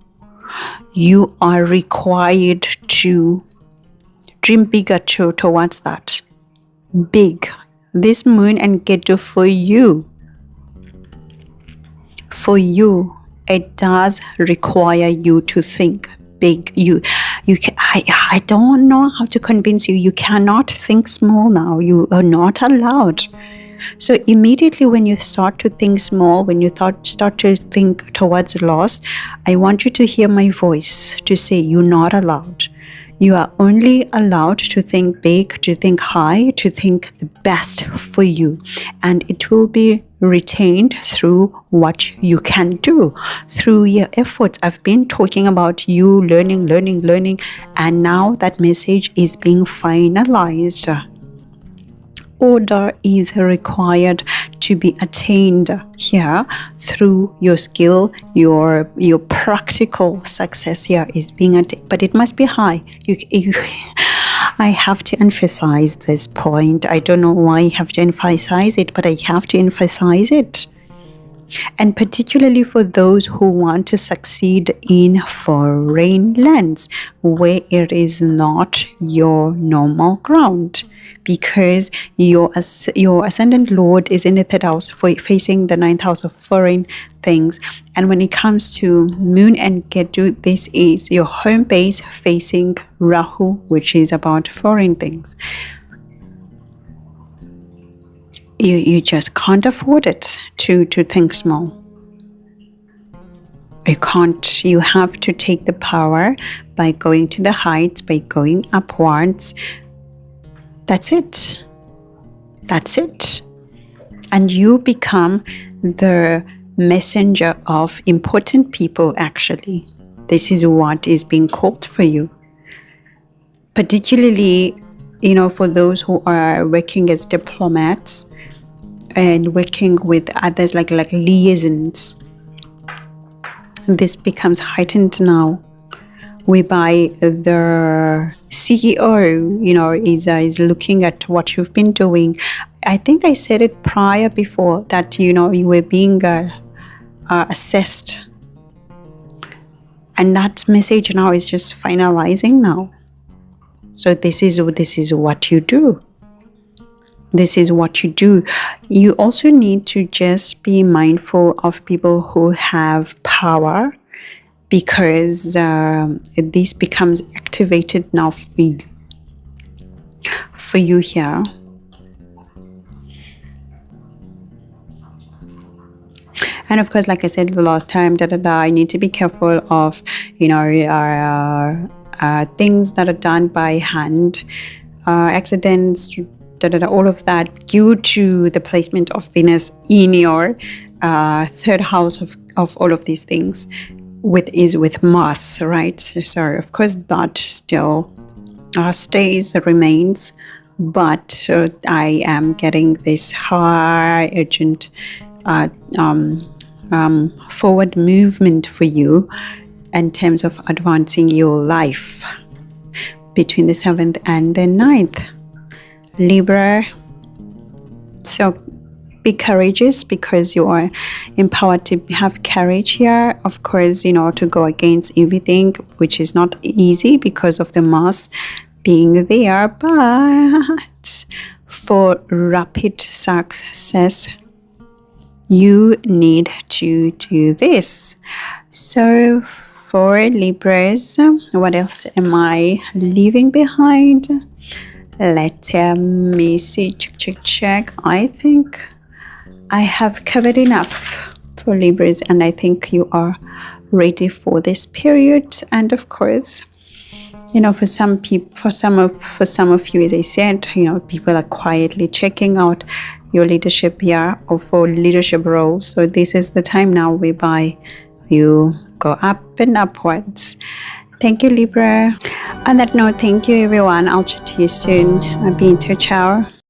you are required to dream bigger towards that. Big. This moon and Ketu for you, it does require you to think big. I don't know how to convince you. You cannot think small now. You are not allowed. So immediately when you start to think small, when you start to think towards loss, I want you to hear my voice to say you're not allowed. You are only allowed to think big, to think high, to think the best for you. And it will be retained through what you can do, through your efforts. I've been talking about you learning. And now that message is being finalized. Order is required to be attained here through your skill. Your practical success here is being attained, but it must be high. I have to emphasize this point. I don't know why I have to emphasize it, but I have to emphasize it. And particularly for those who want to succeed in foreign lands where it is not your normal ground, because your ascendant lord is in the third house, facing the ninth house of foreign things. And when it comes to moon and Ketu, this is your home base facing Rahu, which is about foreign things. You just can't afford it to think small. You can't. You have to take the power by going to the heights, by going upwards. That's it. And you become the messenger of important people, actually. This is what is being called for you. Particularly, for those who are working as diplomats and working with others like liaisons. This becomes heightened now, whereby the CEO, is looking at what you've been doing. I think I said it before that, you were being assessed. And that message now is just finalizing now. So this is what you do. This is what you do. You also need to just be mindful of people who have power, because this becomes activated now for you here. And of course, like I said the last time, I need to be careful of things that are done by hand, accidents, all of that, due to the placement of Venus in your third house of all of these things with Mars, right? So of course that still remains, but I am getting this high urgent forward movement for you in terms of advancing your life between the 7th and the 9th. Libra, so be courageous, because you are empowered to have courage here. Of course, to go against everything, which is not easy because of the Mars being there, but for rapid success, you need to do this. So for Libras, what else am I leaving behind? Let me see. Check. I think I have covered enough for Libras, and I think you are ready for this period. And of course, you know, for some people, for some of you, as I said, you know, people are quietly checking out your leadership here, or for leadership roles. So this is the time now whereby you go up and upwards. Thank you, Libra. On that note, thank you everyone. I'll chat to you soon. I'll be in touch. Ciao.